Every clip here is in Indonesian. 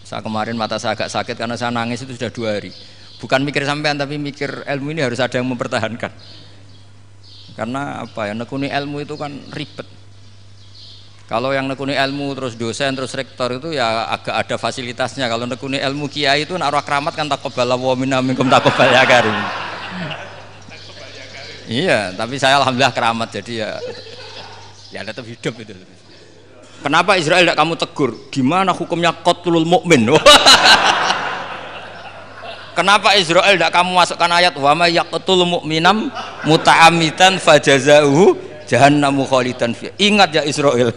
Saya kemarin mata saya agak sakit karena saya nangis itu sudah 2 hari. Bukan mikir sampean tapi mikir ilmu ini harus ada yang mempertahankan. Karena apa ya, nekuni ilmu itu kan ribet. Kalau yang nekuni ilmu terus dosen terus rektor itu ya agak ada fasilitasnya. Kalau nekuni ilmu kiai itu nak keramat kan taqabbal wa minna minkum taqabbal ya karim. Iya, tapi saya alhamdulillah keramat jadi ya tetap hidup itu. Kenapa Israel tidak kamu tegur? Gimana hukumnya qatlul mukmin? Kenapa Israel tidak kamu masukkan ayat wa may yaqtul mu'minam muta'ammidan fajazauhu jahannamu khalidan fi. Ingat ya Israel.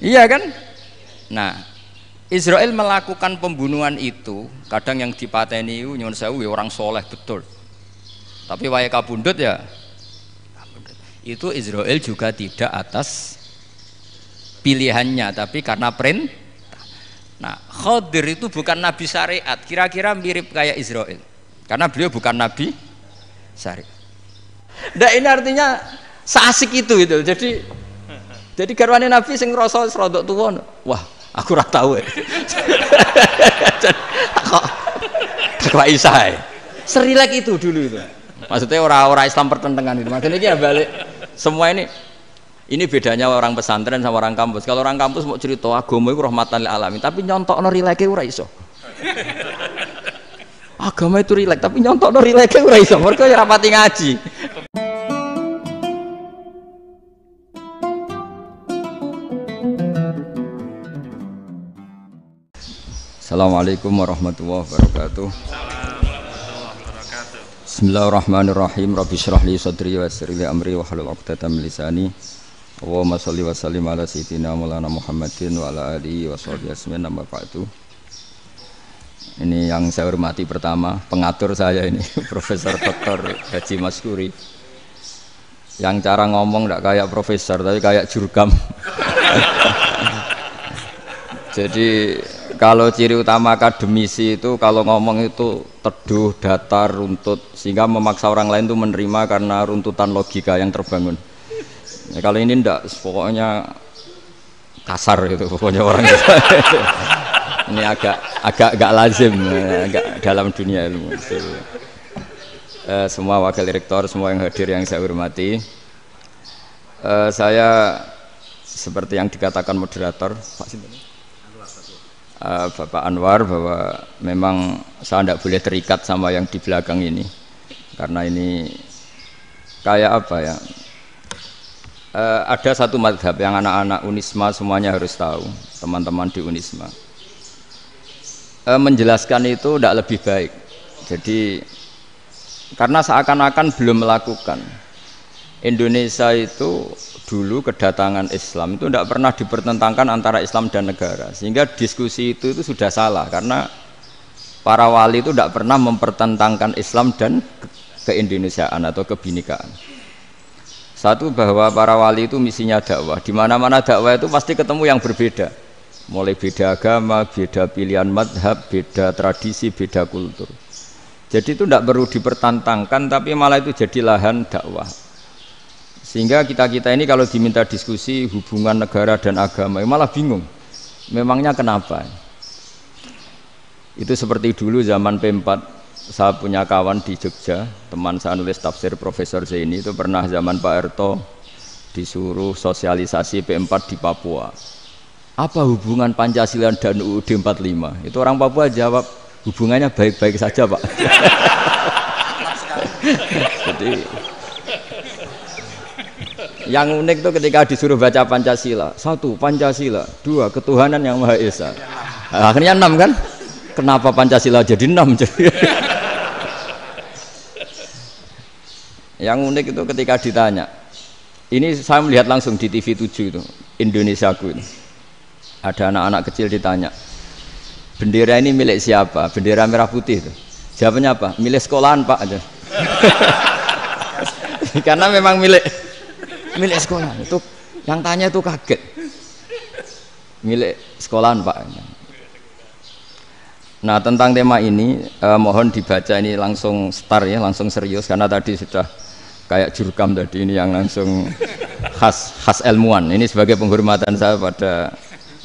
Iya kan? Nah, Israel melakukan pembunuhan itu, kadang yang dipateni nyuwun sewu orang soleh betul. Tapi wae kabundut ya. Itu Israel juga tidak atas pilihannya, tapi karena perintah. Nah, Khadir itu bukan nabi syariat, kira-kira mirip kayak Israel, karena beliau bukan nabi syariat. Nah, ini artinya seasik itu. Jadi garwane nabi sing ngrasa rodok tuwa, wah, aku ora tahu. Kok Isa serilek itu dulu itu. Maksudnya orang Islam pertentangan itu. Makanya ini ya balik semua ini bedanya orang pesantren sama orang kampus. Kalau orang kampus mau cerita agama itu rahmatan lil alamin, tapi nyontokno rileke ora iso. Agama itu rilek, tapi nyontokno rileke ora iso. Mergo ya rapati ngaji. Assalamualaikum warahmatullahi wabarakatuh. Bismillahirrahmanirrahim. Rabbi shrah li sadri wa yassir li amri wa hlul 'uqdatam min lisani. Allahumma sholli wa sallim ala sayyidina Maulana Muhammadin wa ala alihi wa sahbihi ajmain. Amma ba'du. Ini yang saya hormati pertama, pengatur saya ini Profesor Dr. Haji Maskuri. Yang cara ngomong enggak kayak profesor tapi kayak jurkam. Jadi kalau ciri utama akademisi itu kalau ngomong itu teduh, datar, runtut, sehingga memaksa orang lain itu menerima karena runtutan logika yang terbangun. Ya, kalau ini enggak, pokoknya kasar gitu, pokoknya orang itu. Ini agak lazim, agak dalam dunia ilmu. Semua wakil rektor, semua yang hadir yang saya hormati, saya seperti yang dikatakan moderator Pak Sinten, Bapak Anwar, bahwa memang saya tidak boleh terikat sama yang di belakang ini, karena ini kayak apa ya? Ada satu madhab yang anak-anak Unisma semuanya harus tahu, teman-teman di Unisma. Menjelaskan itu tidak lebih baik. Jadi karena seakan-akan belum melakukan. Indonesia itu dulu kedatangan Islam itu tidak pernah dipertentangkan antara Islam dan negara, sehingga diskusi itu sudah salah karena para wali itu tidak pernah mempertentangkan Islam dan keindonesiaan atau kebinekaan. Satu, bahwa para wali itu misinya dakwah. Di mana-mana dakwah itu pasti ketemu yang berbeda, mulai beda agama, beda pilihan madhab, beda tradisi, beda kultur. Jadi itu tidak perlu dipertentangkan, tapi malah itu jadi lahan dakwah. Sehingga kita ini kalau diminta diskusi hubungan negara dan agama malah bingung, memangnya kenapa? Itu seperti dulu zaman P4, saya punya kawan di Jogja, teman saya nulis tafsir Profesor Zaini, itu pernah zaman Pak Erto disuruh sosialisasi P4 di Papua. Apa hubungan Pancasila dan UUD 45? Itu orang Papua jawab, hubungannya baik-baik saja Pak. Jadi yang unik itu ketika disuruh baca Pancasila, 1 Pancasila, 2 ketuhanan yang Maha Esa. Akhirnya 6 kan? Kenapa Pancasila jadi 6? Yang unik itu ketika ditanya, ini saya melihat langsung di TV 7 itu, Indonesiaku itu. Ada anak-anak kecil ditanya, bendera ini milik siapa? Bendera merah putih itu. Jawabannya apa? Milik sekolahan Pak aja. Karena memang milik sekolah. Itu yang tanya itu kaget. Milik sekolahan Pak. Nah, tentang tema ini mohon dibaca ini langsung start ya, langsung serius karena tadi sudah kayak jurkam tadi ini yang langsung khas ilmuwan. Ini sebagai penghormatan saya pada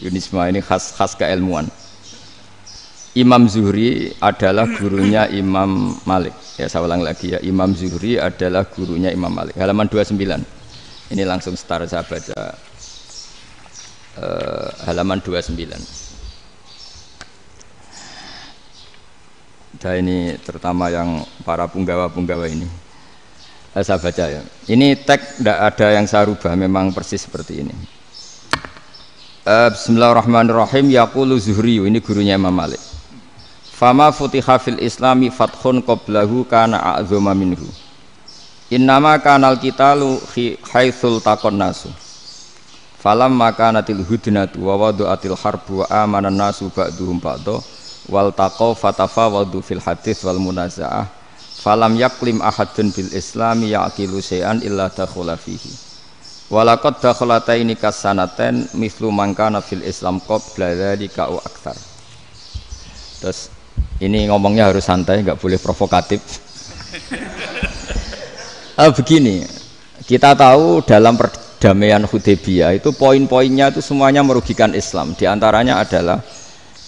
Yunisma, ini khas keilmuan. Imam Zuhri adalah gurunya Imam Malik. Ya saya ulang lagi ya, Imam Zuhri adalah gurunya Imam Malik. Halaman 29. Ini langsung start saya baca halaman 29. Dan ini terutama yang para punggawa-punggawa ini. Saya baca ya. Ini teks tidak ada yang saya rubah, memang persis seperti ini. Bismillahirrahmanirrahim. Yaqulu Zuhri, ini gurunya Imam Malik. Fama futiha fil islami fathun qablahu kana a'zama minhu. Innama kanal qitalu haitsul taqon nasu. Falam makanatil hudnatu wa wadu'atil harbu wa amanan nasu ba'duhum ba'da wal taqaw fatafawadu fil hadits wal munaza'ah. Falam yaklim ahadun bil islami yaqilu syai'an illa dakhula fihi. Walaqad dakhalataini kasanaten mithlu man kana fil islam qabla dzalika au aktsar. Terus ini ngomongnya harus santai, nggak boleh provokatif. Begini, kita tahu dalam perdamaian Hudaybiyah itu poin-poinnya itu semuanya merugikan Islam. Di antaranya adalah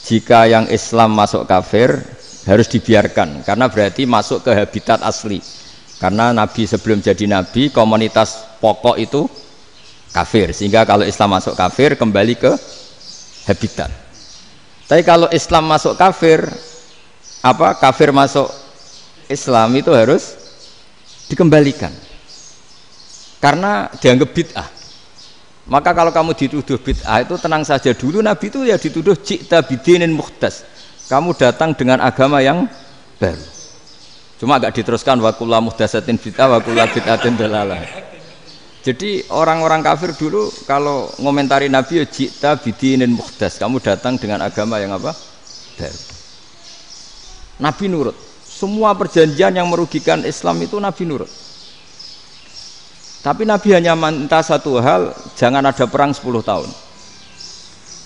jika yang Islam masuk kafir harus dibiarkan, karena berarti masuk ke habitat asli. Karena Nabi sebelum jadi Nabi, komunitas pokok itu kafir, sehingga kalau Islam masuk kafir kembali ke habitat. Tapi kalau Islam masuk kafir, kafir masuk Islam itu harus dikembalikan karena dianggap bid'ah. Maka kalau kamu dituduh bid'ah itu tenang saja dulu. Nabi itu ya dituduh ji'ta bidinin muhdas, kamu datang dengan agama yang baru. Cuma agak diteruskan wa kullu muhdasatin bid'ah wa kullu bid'atin dalalah. Jadi orang-orang kafir dulu kalau ngomentari Nabi ya ji'ta bidinin muhdas, kamu datang dengan agama yang apa? Baru. Nabi nurut. Semua perjanjian yang merugikan Islam itu Nabi nurut. Tapi Nabi hanya minta satu hal, jangan ada perang 10 tahun.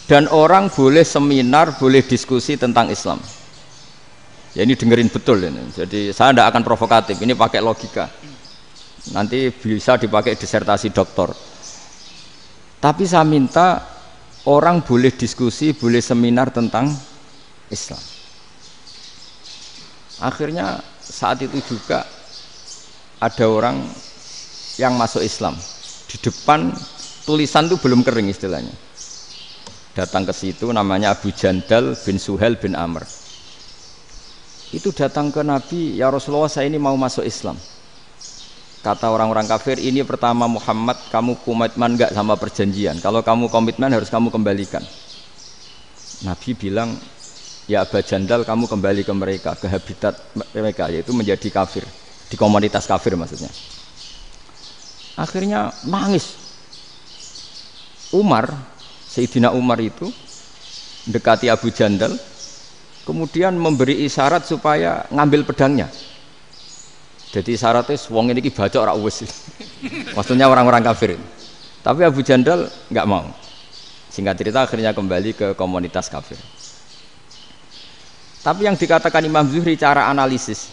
Dan orang boleh seminar, boleh diskusi tentang Islam. Ya ini dengerin betul ini. Jadi saya tidak akan provokatif, ini pakai logika. Nanti bisa dipakai disertasi doktor. Tapi saya minta orang boleh diskusi, boleh seminar tentang Islam. Akhirnya saat itu juga ada orang yang masuk Islam. Di depan tulisan itu belum kering istilahnya. Datang ke situ namanya Abu Jandal bin Suhail bin Amr. Itu datang ke Nabi, ya Rasulullah saya ini mau masuk Islam. Kata orang-orang kafir, ini pertama Muhammad, kamu komitmen enggak sama perjanjian? Kalau kamu komitmen harus kamu kembalikan. Nabi bilang, ya Abu Jandal kamu kembali ke mereka, ke habitat mereka, yaitu menjadi kafir, di komunitas kafir maksudnya. Akhirnya nangis. Umar, Sayyidina Umar itu mendekati Abu Jandal, kemudian memberi isyarat supaya ngambil pedangnya. Jadi isyaratnya wong ini baca ora wis. Maksudnya orang-orang kafir. Tapi Abu Jandal nggak mau. Singkat cerita akhirnya kembali ke komunitas kafir. Tapi yang dikatakan Imam Zuhri cara analisis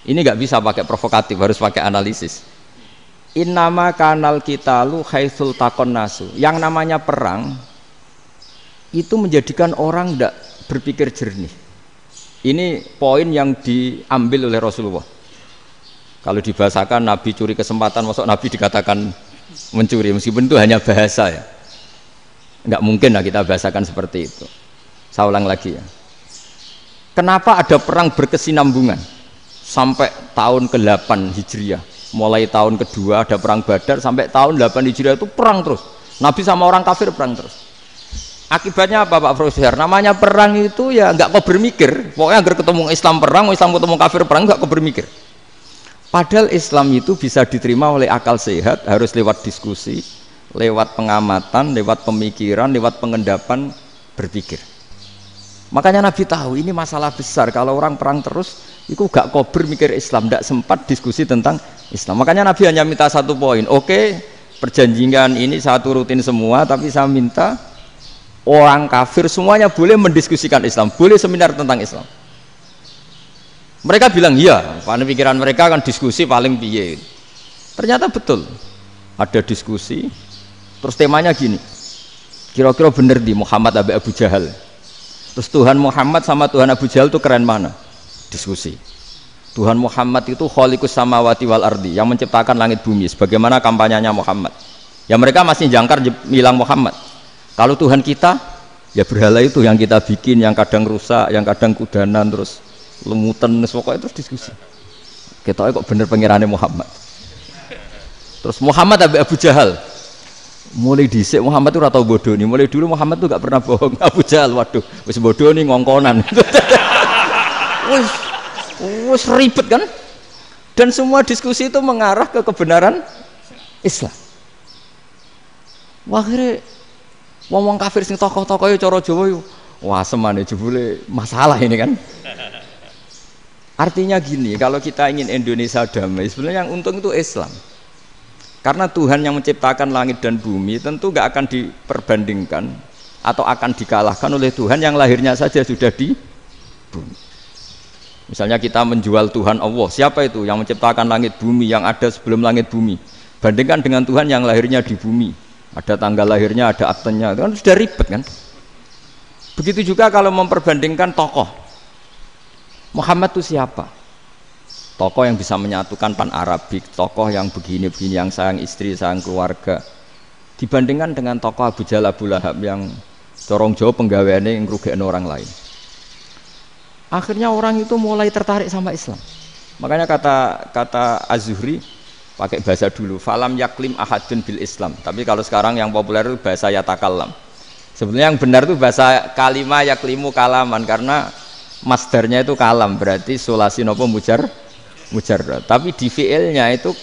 ini nggak bisa pakai provokatif, harus pakai analisis. Innama kanal qitalu haitsul taqon nasu. Yang namanya perang itu menjadikan orang tidak berpikir jernih. Ini poin yang diambil oleh Rasulullah. Kalau dibahasakan Nabi curi kesempatan, maksud Nabi dikatakan mencuri, meskipun itu hanya bahasa ya. Nggak mungkin lah kita bahasakan seperti itu. Saya ulang lagi ya. Kenapa ada perang berkesinambungan sampai tahun ke-8 Hijriah? Mulai tahun kedua ada perang Badar sampai tahun 8 Hijriah itu perang terus. Nabi sama orang kafir perang terus. Akibatnya apa Pak Profesor? Namanya perang itu ya nggak kau bermikir. Pokoknya agar ketemu Islam perang, Islam ketemu kafir perang, nggak kau bermikir. Padahal Islam itu bisa diterima oleh akal sehat, harus lewat diskusi, lewat pengamatan, lewat pemikiran, lewat pengendapan berpikir. Makanya Nabi tahu ini masalah besar. Kalau orang perang terus, itu gak kober mikir Islam, tidak sempat diskusi tentang Islam. Makanya Nabi hanya minta satu poin. Oke, perjanjian ini saya turutin semua, tapi saya minta orang kafir semuanya boleh mendiskusikan Islam, boleh seminar tentang Islam. Mereka bilang iya, pada pikiran mereka kan diskusi paling piye. Ternyata betul. ada diskusi, terus temanya gini, kira-kira bener di Muhammad Abi Abu Jahal, terus Tuhan Muhammad sama Tuhan Abu Jahal itu keren mana? Diskusi. Tuhan Muhammad itu khaliqus samawati wal ardi, yang menciptakan langit bumi, sebagaimana kampanyenya Muhammad. Ya mereka masih jangkar bilang Muhammad. Kalau Tuhan kita, ya berhala itu yang kita bikin, yang kadang rusak, yang kadang kudanan, terus lemutan, pokoknya terus diskusi. Kita kok bener pengirannya Muhammad. Terus Muhammad Abu Jahal, mulai dhisik Muhammad itu ratau bodoh nih. Mulai dulu Muhammad tuh gak pernah bohong. Abu Jahal, waduh, wis bodoh nih ngongkonan. Wis ribet kan? Dan semua diskusi itu mengarah ke kebenaran Islam. Wah, akhirnya ngomong kafir sing tokoh-tokoh cara Jawa yo, wah semane jebule masalah ini kan. Artinya gini, kalau kita ingin Indonesia damai, sebenarnya yang untung itu Islam. Karena Tuhan yang menciptakan langit dan bumi tentu gak akan diperbandingkan atau akan dikalahkan oleh Tuhan yang lahirnya saja sudah di bumi. Misalnya kita menjual Tuhan Allah, siapa itu yang menciptakan langit bumi, yang ada sebelum langit bumi, bandingkan dengan Tuhan yang lahirnya di bumi, ada tanggal lahirnya, ada aktenya, itu kan sudah ribet kan. Begitu juga kalau memperbandingkan tokoh, Muhammad itu siapa? Tokoh yang bisa menyatukan pan Arabik, tokoh yang begini-begini, yang sayang istri, sayang keluarga, dibandingkan dengan tokoh Abu Jahal, Abu Lahab yang corong Jawa penggaweannya yang ngerugikan orang lain. Akhirnya orang itu mulai tertarik sama Islam. Makanya kata Az-Zuhri pakai bahasa dulu, falam yaklim ahadun bil Islam. Tapi kalau sekarang yang populer itu bahasa yatakallam. Sebenarnya yang benar itu bahasa kalimah yaklimu kalaman, karena masdarnya itu kalam, berarti sulasi nopo mujarrad. Tapi di fi'ilnya itu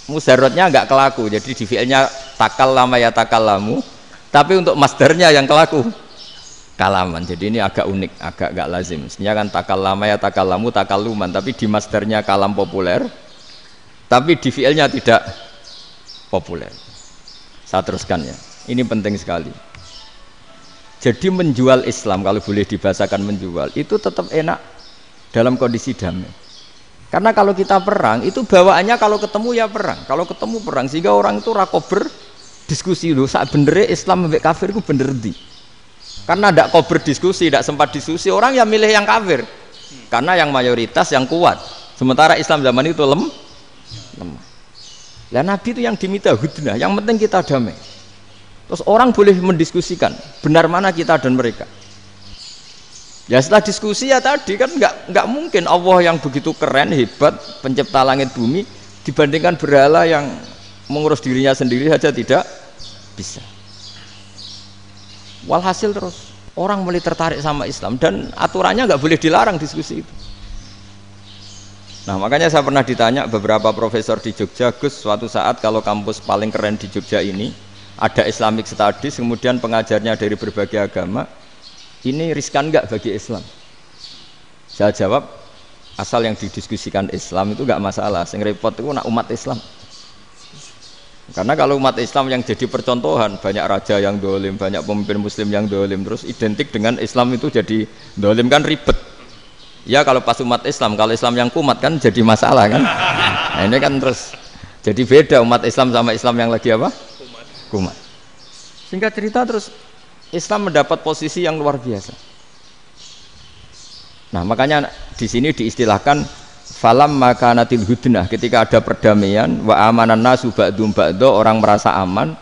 mujarradnya enggak kelaku. Jadi di fi'ilnya takallama yatakallamu, tapi untuk masdarnya yang kelaku kalaman. Jadi ini agak unik, agak gak lazim. Mestinya kan takallama ya takallamu takalluman, tapi di masdarnya kalam populer, tapi di fiilnya tidak populer. Saya teruskan ya, ini penting sekali. Jadi menjual Islam, kalau boleh dibahasakan menjual, itu tetap enak dalam kondisi damai. Karena kalau kita perang, itu bawaannya kalau ketemu ya perang, kalau ketemu perang, sehingga orang itu rakober diskusi loh, saat benernya Islam sampai kafir itu bener di. Karena tidak kau berdiskusi, tidak sempat diskusi, orang yang milih yang kafir. Karena yang mayoritas yang kuat. Sementara Islam zaman itu lemah. Lah Nabi itu yang diminta hudnah, yang penting kita damai. Terus orang boleh mendiskusikan benar mana kita dan mereka. Ya setelah diskusi ya tadi kan nggak mungkin Allah yang begitu keren, hebat, pencipta langit bumi dibandingkan berhala yang mengurus dirinya sendiri saja tidak bisa. Walhasil terus orang mulai tertarik sama Islam dan aturannya nggak boleh dilarang diskusi itu. Nah makanya saya pernah ditanya beberapa profesor di Jogja, Gus, suatu saat kalau kampus paling keren di Jogja ini ada Islamic Studies, kemudian pengajarnya dari berbagai agama, ini riskan nggak bagi Islam? Saya jawab, asal yang didiskusikan Islam itu nggak masalah, yang repot itu nak umat Islam. Karena kalau umat Islam yang jadi percontohan, banyak raja yang dolim, banyak pemimpin muslim yang dolim, terus identik dengan Islam itu jadi dolim kan ribet. Ya kalau pas umat Islam, kalau Islam yang kumat kan jadi masalah kan. Nah ini kan terus jadi beda umat Islam sama Islam yang lagi apa? Kumat. Singkat cerita terus Islam mendapat posisi yang luar biasa. Nah makanya di sini diistilahkan falam makanatil hudnah, ketika ada perdamaian wa amanan nasu ba'dum ba'do, orang merasa aman,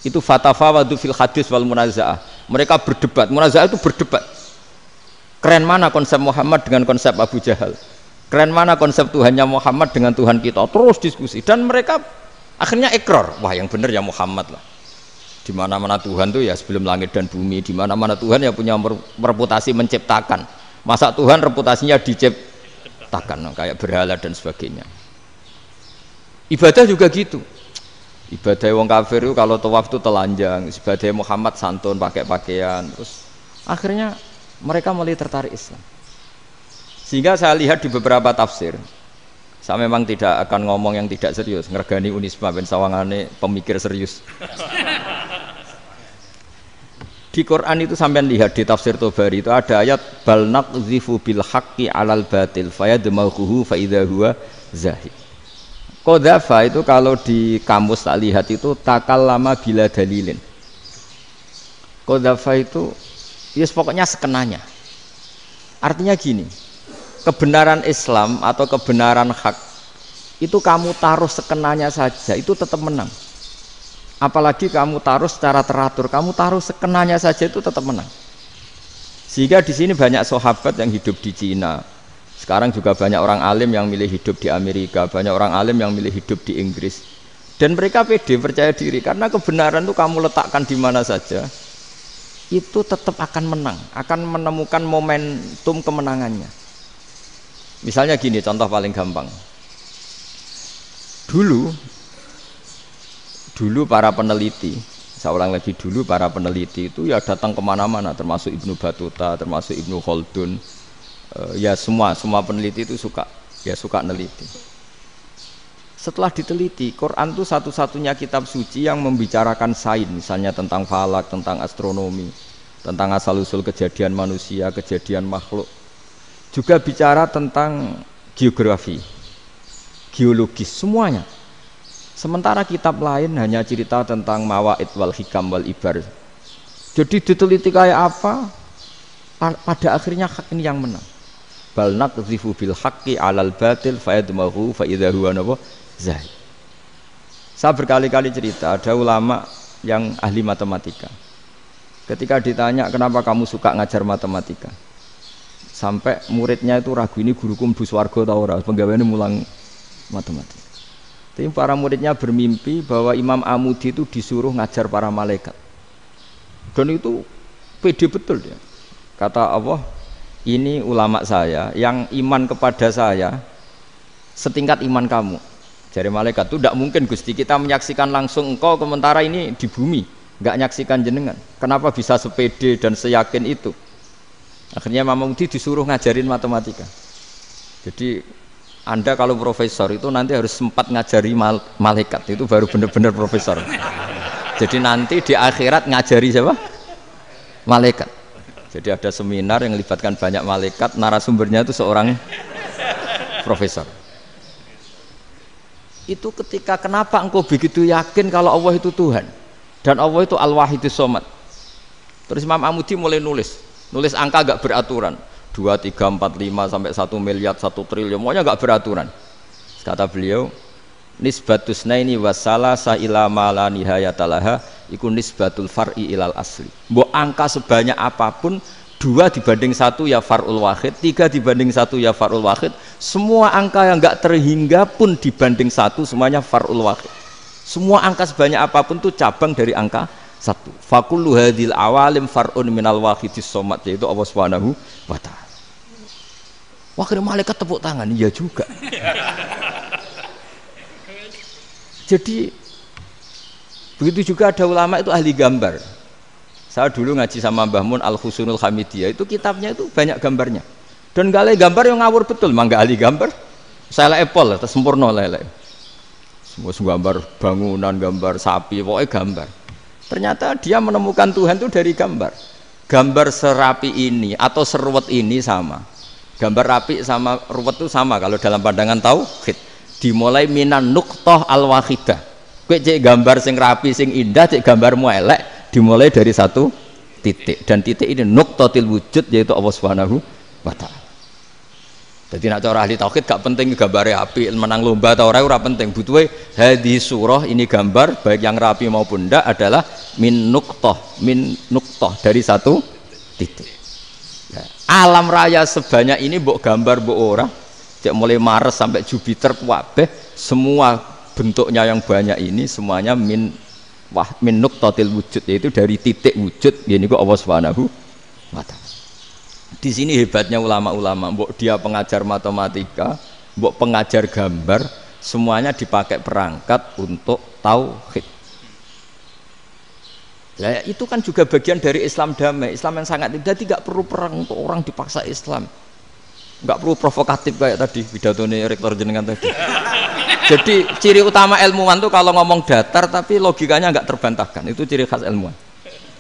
itu fatafawadu fil hadis wal munazaah, mereka berdebat. Munazaah itu berdebat, keren mana konsep Muhammad dengan konsep Abu Jahal, keren mana konsep Tuhannya Muhammad dengan Tuhan kita, terus diskusi. Dan mereka akhirnya ikrar, wah yang benar ya Muhammad lah. Di mana-mana Tuhan tuh ya sebelum langit dan bumi, di mana-mana Tuhan ya punya reputasi menciptakan. Masa Tuhan reputasinya diciptakan kayak berhala dan sebagainya. Ibadah juga gitu. Ibadah wong kafir itu kalau tawaf itu telanjang, ibadah Muhammad santun pakai pakaian. Terus akhirnya mereka mulai tertarik Islam. Sehingga saya lihat di beberapa tafsir, saya memang tidak akan ngomong yang tidak serius, ngergani Unisma ben sawangane pemikir serius. Di Quran itu sampean lihat di tafsir Tobari itu ada ayat bal naqdhifu bil haqqi 'alal batil fayadmaghuhu fa idza huwa zahid. Qadzafa itu kalau di kamus tak lihat itu takallama bila dalilin. Qadzafa itu ya pokoknya sekenanya. Artinya gini, kebenaran Islam atau kebenaran hak itu kamu taruh sekenanya saja itu tetap menang. Apalagi kamu taruh secara teratur, kamu taruh sekenanya saja itu tetap menang. Sehingga di sini banyak sahabat yang hidup di Cina. Sekarang juga banyak orang alim yang milih hidup di Amerika, banyak orang alim yang milih hidup di Inggris. Dan mereka pede, percaya diri karena kebenaran itu kamu letakkan di mana saja, itu tetap akan menang, akan menemukan momentum kemenangannya. Misalnya gini, contoh paling gampang. Dulu para peneliti, saya ulang lagi, dulu para peneliti itu ya datang kemana-mana, termasuk Ibnu Battuta, termasuk Ibnu Khaldun, ya semua peneliti itu suka neliti. Setelah diteliti, Quran itu satu-satunya kitab suci yang membicarakan sains, misalnya tentang falak, tentang astronomi, tentang asal-usul kejadian manusia, kejadian makhluk. Juga bicara tentang geografi, geologis, semuanya. Sementara kitab lain hanya cerita tentang mawaid wal hikam wal ibar. Jadi diteliti kayak apa, pada akhirnya hak ini yang menang. Bal naqdhifu bil haqqi 'alal batil fayadmahu fa idza huwa zahid. Saya berkali-kali cerita, ada ulama yang ahli matematika. Ketika ditanya kenapa kamu suka ngajar matematika, sampai muridnya itu ragu, ini guruku mlebu swarga ta ora, penggaweane mulang matematika. Tapi para muridnya bermimpi bahwa Imam Amudi itu disuruh ngajar para malaikat. Dan itu pede betul dia. Kata Allah, ini ulama saya yang iman kepada saya setingkat iman kamu. Jadi malaikat itu tidak mungkin Gusti kita menyaksikan langsung engkau, sementara ini di bumi nggak nyaksikan jenengan. Kenapa bisa sepede dan seyakin itu? Akhirnya Imam Amudi disuruh ngajarin matematika. Jadi Anda kalau profesor itu nanti harus sempat ngajari malaikat, itu baru benar-benar profesor. Jadi nanti di akhirat ngajari siapa? Malaikat. Jadi ada seminar yang melibatkan banyak malaikat, narasumbernya itu seorang profesor. Itu ketika kenapa engkau begitu yakin kalau Allah itu Tuhan dan Allah itu Al-Wahidus Shomad. Terus Imam Amudi mulai nulis angka gak beraturan. 2, 3, 4, 5 sampai 1 miliar, 1 triliun, semuanya enggak beraturan. Kata beliau, nisbatus naini wasalasa ila ma la nihayatalaha iku nisbatul far'i ilal asli. Mbok angka sebanyak apapun, 2 dibanding 1 ya far'ul wahid, 3 dibanding 1 ya far'ul wahid. Semua angka yang enggak terhingga pun dibanding 1 semuanya far'ul wahid. Semua angka sebanyak apapun itu cabang dari angka 1. Fakullu hadhil awalim far'un minal wahidis shomad, yaitu Allah Subhanahu wa ta'ala. Wah, kira malaikat tepuk tangan, iya juga. Jadi begitu juga ada ulama itu ahli gambar. Saya dulu ngaji sama Mbah Mun Al-Husunul Hamidiyah, itu kitabnya itu banyak gambarnya. Dan gale gambar yang ngawur betul, mangga ahli gambar. Saya Apple, sempurna lele. Semua gambar bangunan, gambar sapi, pokoknya gambar. Ternyata dia menemukan Tuhan itu dari gambar. Gambar serapi ini atau seruwet ini sama. Gambar rapi sama ruwet itu sama kalau dalam pandangan tauhid. Dimulai minan nuqtah al-wahidah. Kowe cek gambar sing rapi sing indah, cek gambarmu elek, dimulai dari 1 titik. Dan titik ini nuqtatil wujud, yaitu Allah Subhanahu wa ta'ala. Jadi nak cara ahli tauhid gak penting gambare api, menang lomba atau ora penting. Butuhe hadis surah ini gambar baik yang rapi maupun ndak adalah min nuqtah dari 1 titik. Alam raya sebanyak ini mbok gambar mbok ora, cek mulai Mars sampai Jupiter kabeh semua bentuknya yang banyak ini semuanya min nuqtatil wujud, yaitu dari titik wujud, ini kok Allah Subhanahu wa ta'ala. Di sini hebatnya ulama-ulama, mbok dia pengajar matematika, mbok pengajar gambar, semuanya dipakai perangkat untuk tauhid. Ya, itu kan juga bagian dari Islam damai, Islam yang sangat tidak perlu perang untuk orang dipaksa Islam, nggak perlu provokatif kayak tadi pidatonya rektor jenengan tadi. Jadi ciri utama ilmuwan tuh kalau ngomong datar tapi logikanya nggak terbantahkan, itu ciri khas ilmuwan.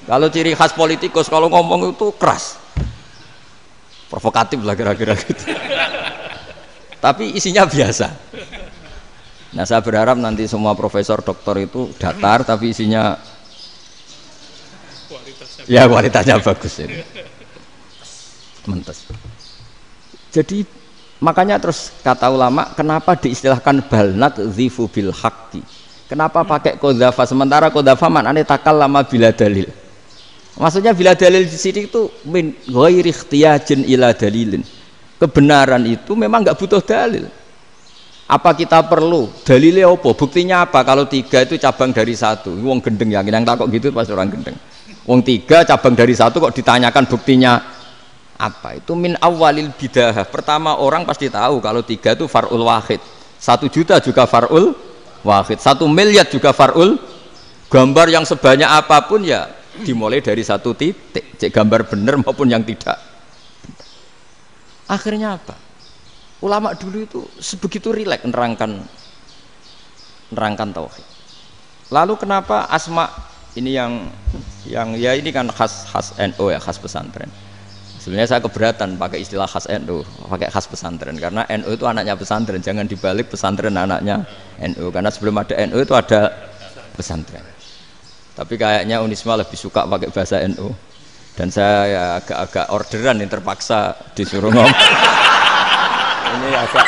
Kalau ciri khas politikus kalau ngomong itu keras, provokatif lah kira-kira gitu. Tapi isinya biasa. Nah saya berharap nanti semua profesor doktor itu datar tapi isinya kualitasnya bagus ini. Mentes. Jadi makanya terus kata ulama kenapa diistilahkan balnat zifu bil haqqi. Kenapa pakai qadzafa sementara qadzafa maknane takallama bila dalil. Maksudnya bila dalil di sini itu min ghairi ikhtiyajin ila dalilin. Kebenaran itu memang enggak butuh dalil. Apa kita perlu dalilnya apa? Buktinya apa? Kalau 3 itu cabang dari 1. Wong gendeng yang takok gitu pasti orang gendeng. Wong 3 cabang dari 1 kok ditanyakan buktinya apa? Itu min awalil bidah. Pertama orang pasti tahu kalau 3 itu far'ul wahid. 1 juta juga far'ul wahid. 1 miliar juga far'ul. Gambar yang sebanyak apapun ya dimulai dari 1 titik. Cek gambar benar maupun yang tidak. Akhirnya apa? Ulama dulu itu sebegitu rileks nerangkan tauhid. Lalu kenapa asma ini yang ya ini kan khas NU ya, khas pesantren. Sebenarnya saya keberatan pakai istilah khas NU, pakai khas pesantren karena NU itu anaknya pesantren, jangan dibalik pesantren anaknya NU karena sebelum ada NU itu ada pesantren. Tapi kayaknya Unisma lebih suka pakai bahasa NU dan saya ya agak orderan yang terpaksa disuruh ngomong. Ini agak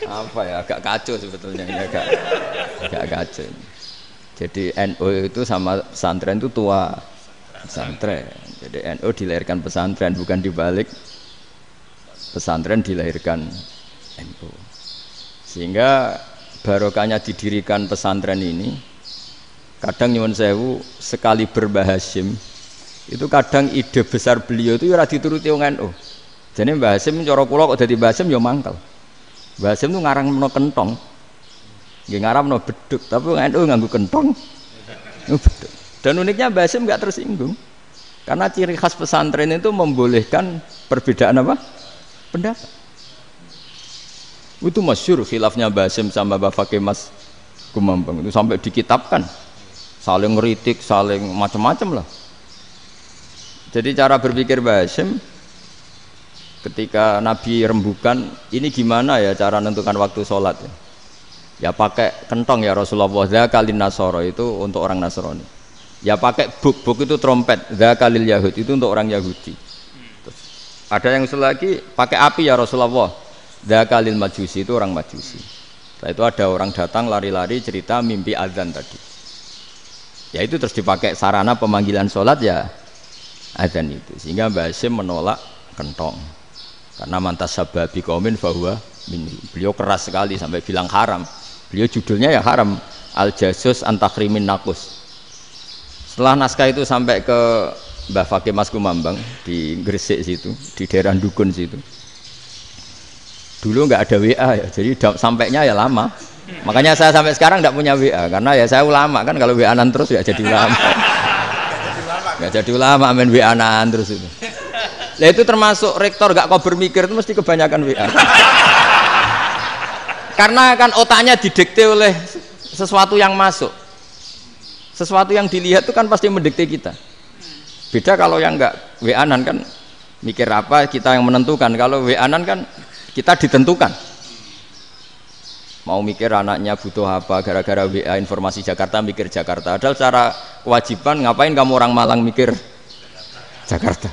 apa ya, agak kacau sebetulnya ini agak kacau. Jadi NU itu sama pesantren itu tua pesantren. Jadi NU dilahirkan pesantren bukan dibalik pesantren dilahirkan NU. Sehingga barokahnya didirikan pesantren ini kadang nyuwun sewu sekali Mbah Hasyim itu kadang ide besar beliau itu ora dituruti wong NU. Jadi Mbah Hasyim cara kula kok dadi Mbah Hasyim ya mangkel. Mbah Hasyim itu ngarangno kentong. Nggih ngaramno beduk, tapi NU nganggo kentong. Beduk. Dan uniknya Mbah Hasyim enggak tersinggung. Karena ciri khas pesantren itu membolehkan perbedaan apa? Pendapat. Itu masyhur khilafnya Mbah Hasyim sama Mbah Fakih Mas Kumambang itu sampai dikitabkan. Saling ngeritik, saling macam-macam lah. Jadi cara berpikir Mbah Hasyim ketika Nabi rembukan ini gimana ya cara menentukan waktu sholat ya? Ya pakai kentong ya Rasulullah, dzakalin nasara itu untuk orang Nasrani. Ya pakai buk itu trompet, dzakalil yahud itu untuk orang Yahudi. Terus, ada yang usul lagi pakai api ya Rasulullah, dzakalil majusi itu orang Majusi. Setelah itu ada orang datang lari-lari cerita mimpi azan tadi. Ya itu terus dipakai sarana pemanggilan sholat ya azan itu. Sehingga Mbah Hasyim menolak kentong. Karena mantas sababi kaumin fahuwa minni. Beliau keras sekali sampai bilang haram. Beliau judulnya ya haram. Al-Jasus Antakhrimin Nakus. Setelah naskah itu sampai ke Mbah Fakih Mas Kumambang di Gresik situ, di daerah Dukun situ. Dulu nggak ada WA ya, jadi sampainya ya lama. Makanya saya sampai sekarang nggak punya WA karena ya saya ulama kan kalau WA-an terus ya jadi ulama. Nggak jadi ulama main WA-an terus itu. Lah itu termasuk rektor gak kau bermikir itu mesti kebanyakan WA. Karena kan otaknya didikte oleh sesuatu yang masuk. Sesuatu yang dilihat itu kan pasti mendikte kita. Beda kalau yang enggak WA-an kan mikir apa kita yang menentukan. Kalau WA-an kan kita ditentukan. Mau mikir anaknya butuh apa gara-gara WA informasi Jakarta mikir Jakarta. Padahal secara kewajiban ngapain kamu orang Malang mikir Jakarta?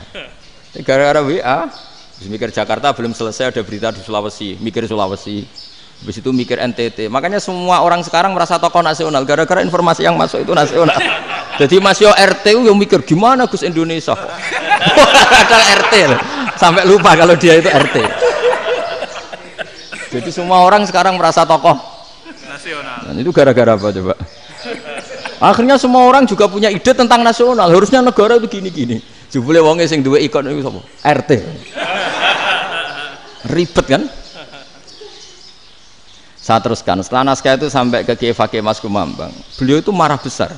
Gara-gara WA, mikir Jakarta belum selesai ada berita di Sulawesi, mikir Sulawesi, habis itu mikir NTT. Makanya semua orang sekarang merasa tokoh nasional gara-gara informasi yang masuk itu nasional. Jadi Mas Yo RT yang mikir gimana Gus Indonesia, ada RT loh. Sampai lupa kalau dia itu RT. Jadi semua orang sekarang merasa tokoh nasional. Dan itu gara-gara apa coba? Akhirnya semua orang juga punya ide tentang nasional. Harusnya negara itu gini-gini. Jebule wonge sing duwe ikon itu sapa? RT. Ribet kan? Saya teruskan. Setelah naskah itu sampai ke Kiai Fakih Mas Kumambang. Beliau itu marah besar.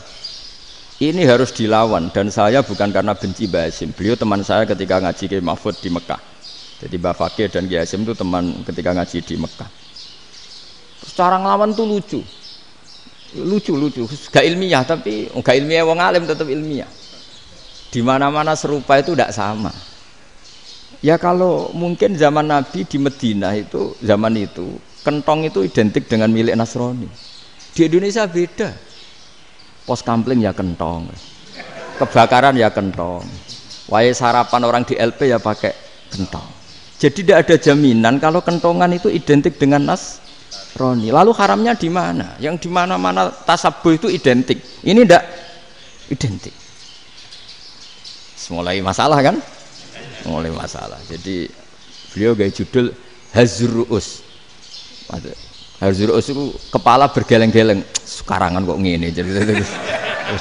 Ini harus dilawan dan saya bukan karena benci Mbah Hasyim. Beliau teman saya ketika ngaji Kiai Mahfud di Mekah. Jadi Mbah Fakih dan Kiai Hasyim itu teman ketika ngaji di Mekah. Terus cara ngelawan tuh lucu. Lucu. Gak ilmiah tapi gak ilmiah wong alim tetap ilmiah. Di mana-mana serupa itu tidak sama. Ya kalau mungkin zaman Nabi di Madinah itu zaman itu Kentong itu identik dengan milik Nasrani. Di Indonesia beda. Pos kampling ya kentong, kebakaran ya kentong, wae sarapan orang di LP ya pakai kentong. Jadi tidak ada jaminan kalau kentongan itu identik dengan Nasrani. Lalu haramnya di mana? Yang di mana-mana tasabuh itu identik. Ini tidak identik. Mulai masalah kan? Mulai masalah. Jadi beliau gaya judul Hazruus. Hazruus itu kepala bergeleng-geleng. Sekarangan kok ngene. Jadi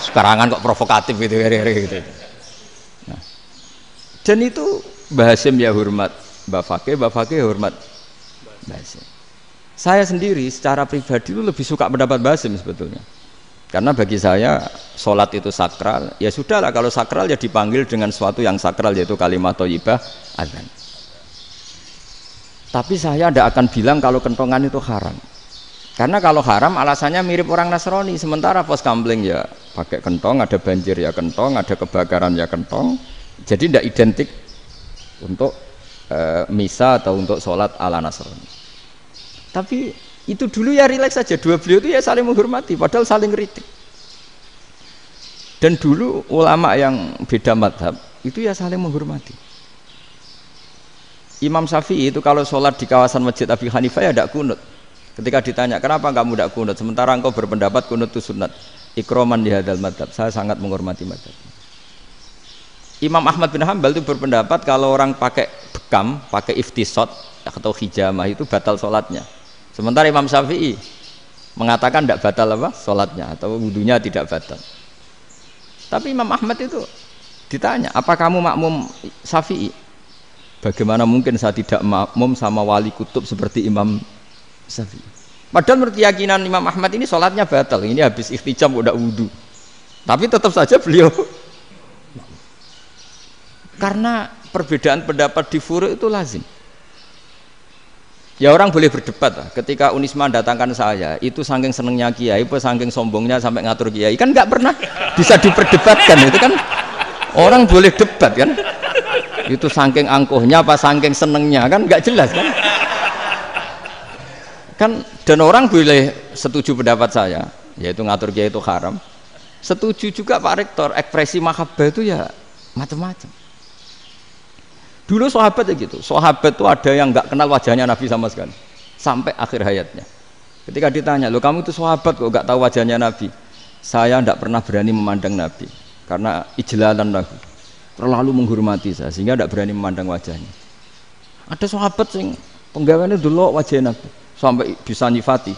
sekarangan kok provokatif gitu, gitu. Nah, dan itu Mbah Hasyim ya hormat Mbah Fakih hormat Mbah Hasyim. Saya sendiri secara pribadi itu lebih suka pendapat Mbah Hasyim sebetulnya. Karena bagi saya sholat itu sakral, ya sudahlah kalau sakral ya dipanggil dengan sesuatu yang sakral yaitu kalimat thayyibah azan. Tapi saya tidak akan bilang kalau kentongan itu haram. Karena kalau haram alasannya mirip orang Nasrani, sementara pos kampling ya pakai kentong, ada banjir ya kentong, ada kebakaran ya kentong. Jadi tidak identik untuk misa atau untuk sholat ala Nasrani. Tapi itu dulu ya rileks saja, dua beliau itu ya saling menghormati, padahal saling kritik. Dan dulu ulama yang beda madhab itu ya saling menghormati. Imam Syafi'i itu kalau sholat di kawasan Masjid Abi Hanifah ya tidak kunut. Ketika ditanya kenapa kamu tidak kunut, sementara engkau berpendapat kunut itu sunat, ikroman di hadal madhab, saya sangat menghormati madhab. Imam Ahmad bin Hanbal itu berpendapat kalau orang pakai bekam, pakai iftisot atau hijamah itu batal sholatnya. Sementara Imam Syafi'i mengatakan tidak batal apa sholatnya atau wudunya tidak batal. Tapi Imam Ahmad itu ditanya, apa kamu makmum Syafi'i? Bagaimana mungkin saya tidak makmum sama wali kutub seperti Imam Syafi'i? Padahal menurut keyakinan Imam Ahmad ini sholatnya batal. Ini habis ikhtiqam udah wudu. Tapi tetap saja beliau karena perbedaan pendapat di furu' itu lazim. Ya orang boleh berdebat lah. Ketika Unisma datangkan saya, itu saking senengnya kiai, apa saking sombongnya sampai ngatur kiai, kan nggak pernah bisa diperdebatkan. Itu kan orang boleh debat kan? Itu saking angkuhnya apa saking senengnya kan nggak jelas kan? Kan dan orang boleh setuju pendapat saya, yaitu ngatur kiai itu haram. Setuju juga Pak Rektor, ekspresi mahabbah itu ya macam-macam. Dulu sahabat ya gitu, sahabat itu ada yang nggak kenal wajahnya Nabi sama sekali sampai akhir hayatnya. Ketika ditanya, lo kamu itu sahabat kok nggak tahu wajahnya Nabi? Saya tidak pernah berani memandang Nabi karena ijlalan lahu, terlalu menghormati saya sehingga tidak berani memandang wajahnya. Ada sahabat yang penggawaannya dulu wajah Nabi sampai bisa nyifati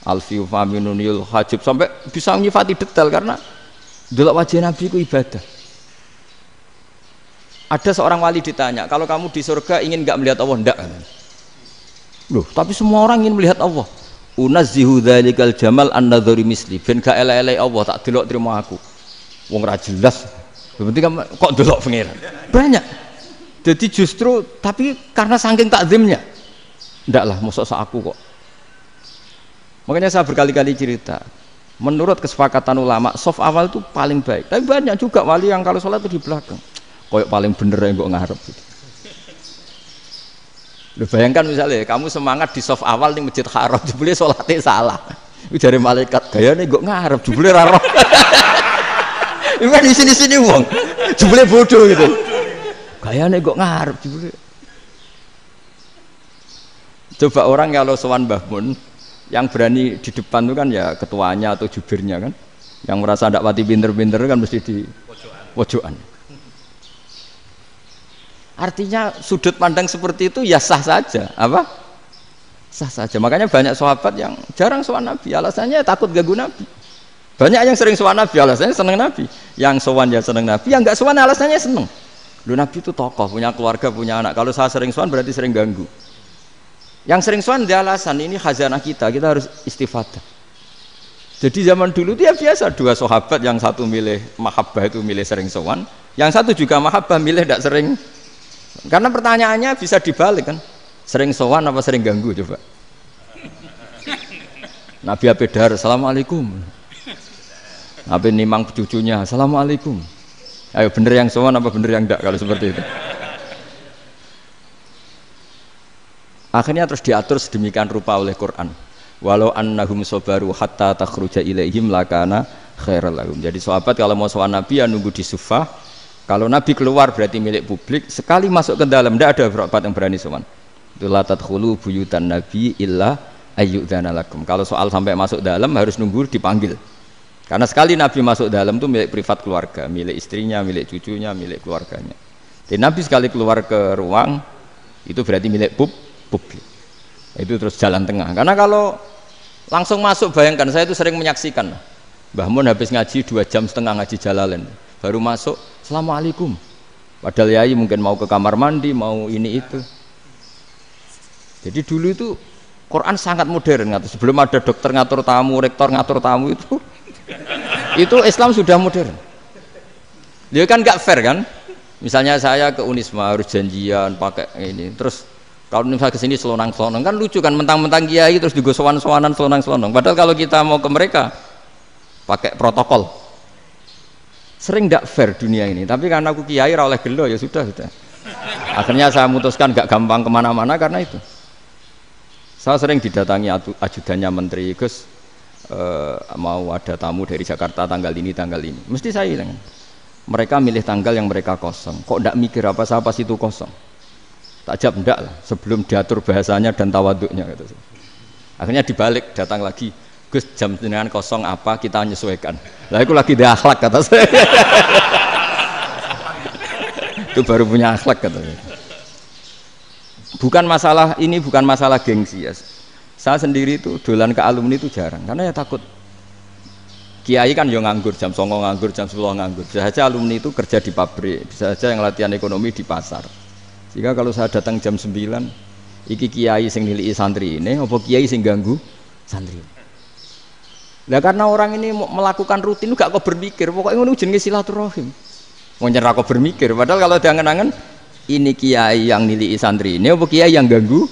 alfiu faminunil hajib, sampai bisa nyifati detail karena dulu wajah Nabi itu ibadah. Ada seorang wali ditanya, kalau kamu di surga ingin nggak melihat Allah? Enggak. Loh, tapi semua orang ingin melihat Allah. Unazzihu dzalikal jamal an-nadhari misli, ben gak elek-elek Allah tak delok terima aku. Wong ra jelas. Penting kok delok pangeran. Banyak. Jadi justru tapi karena saking takzimnya. Enggak lah, mosok sak aku kok. Makanya saya berkali-kali cerita, menurut kesepakatan ulama, soft awal itu paling baik. Tapi banyak juga wali yang kalau sholat itu di belakang. Koyok paling bener yang kok ngarep gitu. Lu bayangkan misalnya kamu semangat di soft awal di Masjid Haram, jebule sholatnya salah. Itu dari malaikat gayane kok ngarep, jebule ra roh. Iku di sini-sini wong. Jebule bodoh gitu. Gayane kok ngarep jebule. Coba orang kalau sowan Mbah Mun yang berani di depan itu kan ya ketuanya atau jubirnya kan. Yang merasa ndak pati pinter-pinter kan mesti di pojokan. Artinya sudut pandang seperti itu ya sah saja, apa? Sah saja. Makanya banyak sahabat yang jarang sowan Nabi, alasannya takut ganggu Nabi. Banyak yang sering sowan Nabi, alasannya seneng Nabi. Yang sowan ya seneng Nabi, yang enggak sowan alasannya seneng. Lu Nabi itu tokoh, punya keluarga, punya anak. Kalau saya sering sowan berarti sering ganggu. Yang sering sowan dia alasan ini khazanah kita harus istifadah. Jadi zaman dulu itu ya biasa, dua sahabat yang satu milih mahabbah itu milih sering sowan, yang satu juga mahabbah milih tidak sering. Karena pertanyaannya bisa dibalik kan, sering sowan apa sering ganggu coba. Nabi Abedar, assalamualaikum. Nabi nimang cucunya, assalamualaikum. Ayo bener yang sowan apa bener yang enggak kalau seperti itu. Akhirnya terus diatur sedemikian rupa oleh Quran. Walau annahum sabaru hatta takhruja ilaihim lakana khairal lahum. Jadi sahabat kalau mau sowan Nabi ya nunggu di Sufah. Kalau Nabi keluar berarti milik publik. Sekali masuk ke dalam tidak ada sahabat yang berani sowan. Itu la tadkhulu buyutan Nabi illa ayyudzana lakum. Kalau soal sampai masuk dalam harus nunggu dipanggil. Karena sekali Nabi masuk dalam itu milik privat keluarga, milik istrinya, milik cucunya, milik keluarganya. Jadi Nabi sekali keluar ke ruang itu berarti milik publik. Itu terus jalan tengah. Karena kalau langsung masuk, bayangkan saya itu sering menyaksikan. Mbah Mun habis ngaji 2,5 jam ngaji Jalalain, baru masuk, Assalamualaikum. Padahal yai mungkin mau ke kamar mandi, mau ini itu. Jadi dulu itu Quran sangat modern. Sebelum ada dokter ngatur tamu, rektor ngatur tamu itu Islam sudah modern. Dia kan nggak fair kan? Misalnya saya ke Unisma harus janjian pakai ini, terus kalau misalnya kesini selonang-selonang kan lucu kan, mentang-mentang kiai terus juga sowan-sowanan selonang-selonang. Padahal kalau kita mau ke mereka pakai protokol, sering tidak fair dunia ini. Tapi karena aku kiai oleh gelo ya sudah. Akhirnya saya memutuskan gak gampang kemana-mana karena itu. Saya sering didatangi ajudannya menteri, Gus mau ada tamu dari Jakarta tanggal ini, mesti saya bilang. Mereka milih tanggal yang mereka kosong. Kok tidak mikir apa pas itu kosong? Tak jawab enggak lah, sebelum diatur bahasanya dan tawaduknya gitu. Akhirnya dibalik, datang lagi, Gus jam jenengan kosong apa kita menyesuaikan. Lah itu lagi dia akhlak kata saya. Itu baru punya akhlak kata saya. Bukan masalah ini, bukan masalah gengsi ya. Saya sendiri itu dolan ke alumni itu jarang, karena ya takut. Kiai kan yo nganggur, jam 09.00 nganggur, jam 10 nganggur. Bisa saja alumni itu kerja di pabrik, bisa saja yang latihan ekonomi di pasar. Sehingga kalau saya datang jam 9, iki kiai sing nilai santri ini, apa kiai sing ganggu santri. Nah karena orang ini melakukan rutin, gak kok berpikir, pokoknya ngono jenenge silaturahim. Mau nyerah kok berpikir, padahal kalau diangen-angen ini kiai yang nilai santri ini, apa kiai yang ganggu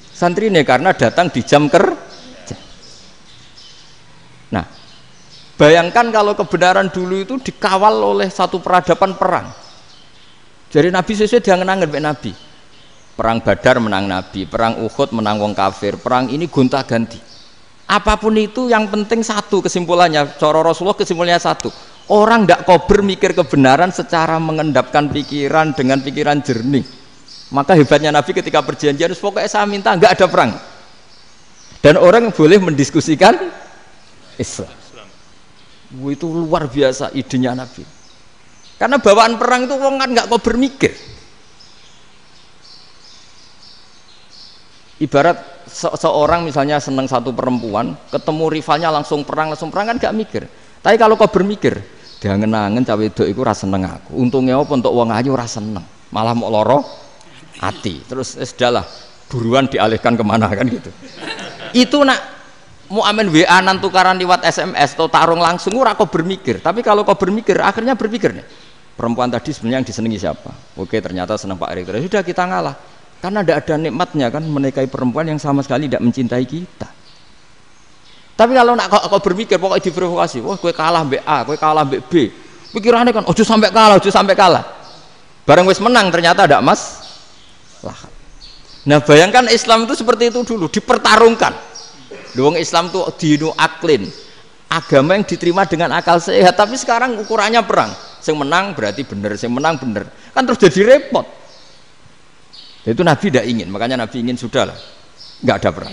santri ini karena datang di jam kerja. Nah, bayangkan kalau kebenaran dulu itu dikawal oleh satu peradaban perang. Jadi Nabi sesuai diangen-angen mbek Nabi. Perang Badar menang Nabi, perang Uhud menang wong kafir, perang ini gonta-ganti. Apapun itu yang penting satu kesimpulannya, cara Rasulullah kesimpulannya satu. Orang tidak kober mikir kebenaran secara mengendapkan pikiran dengan pikiran jernih. Maka hebatnya Nabi ketika perjanjian, pokoknya saya minta nggak ada perang. Dan orang boleh mendiskusikan Islam. Itu luar biasa idenya Nabi. Karena bawaan perang itu wong kan nggak kok bermikir. Ibarat seorang misalnya seneng satu perempuan, ketemu rivalnya langsung perang kan nggak mikir. Tapi kalau kau bermikir, diangen-angen cawe wedok iku ora seneng aku. Untungnya apa untuk wong ayu ora seneng, malah mau loro hati. Terus sudahlah, buruan dialihkan kemana kan gitu. Itu nak mau amen WA nan tukaran lewat SMS atau tarung langsung ora kau bermikir. Tapi kalau kau bermikir, akhirnya berpikir nih. Perempuan tadi sebenarnya yang disenangi siapa? Oke, ternyata senang Pak Rektor. Sudah kita ngalah. Karena tidak ada nikmatnya kan menikahi perempuan yang sama sekali tidak mencintai kita. Tapi kalau nak kau berpikir pokoknya diprovokasi, wah kue kalah mbak A, kue kalah mbak B. Pikirannya kan, ojo sampai kalah. Bareng wis menang ternyata ada mas. Lah. Nah bayangkan Islam itu seperti itu dulu, dipertarungkan. Luang Islam itu dinu aklin, agama yang diterima dengan akal sehat. Tapi sekarang ukurannya perang. Yang menang berarti benar, yang menang benar. Kan terus jadi repot. Itu Nabi tidak ingin, makanya Nabi ingin sudahlah, nggak ada perang.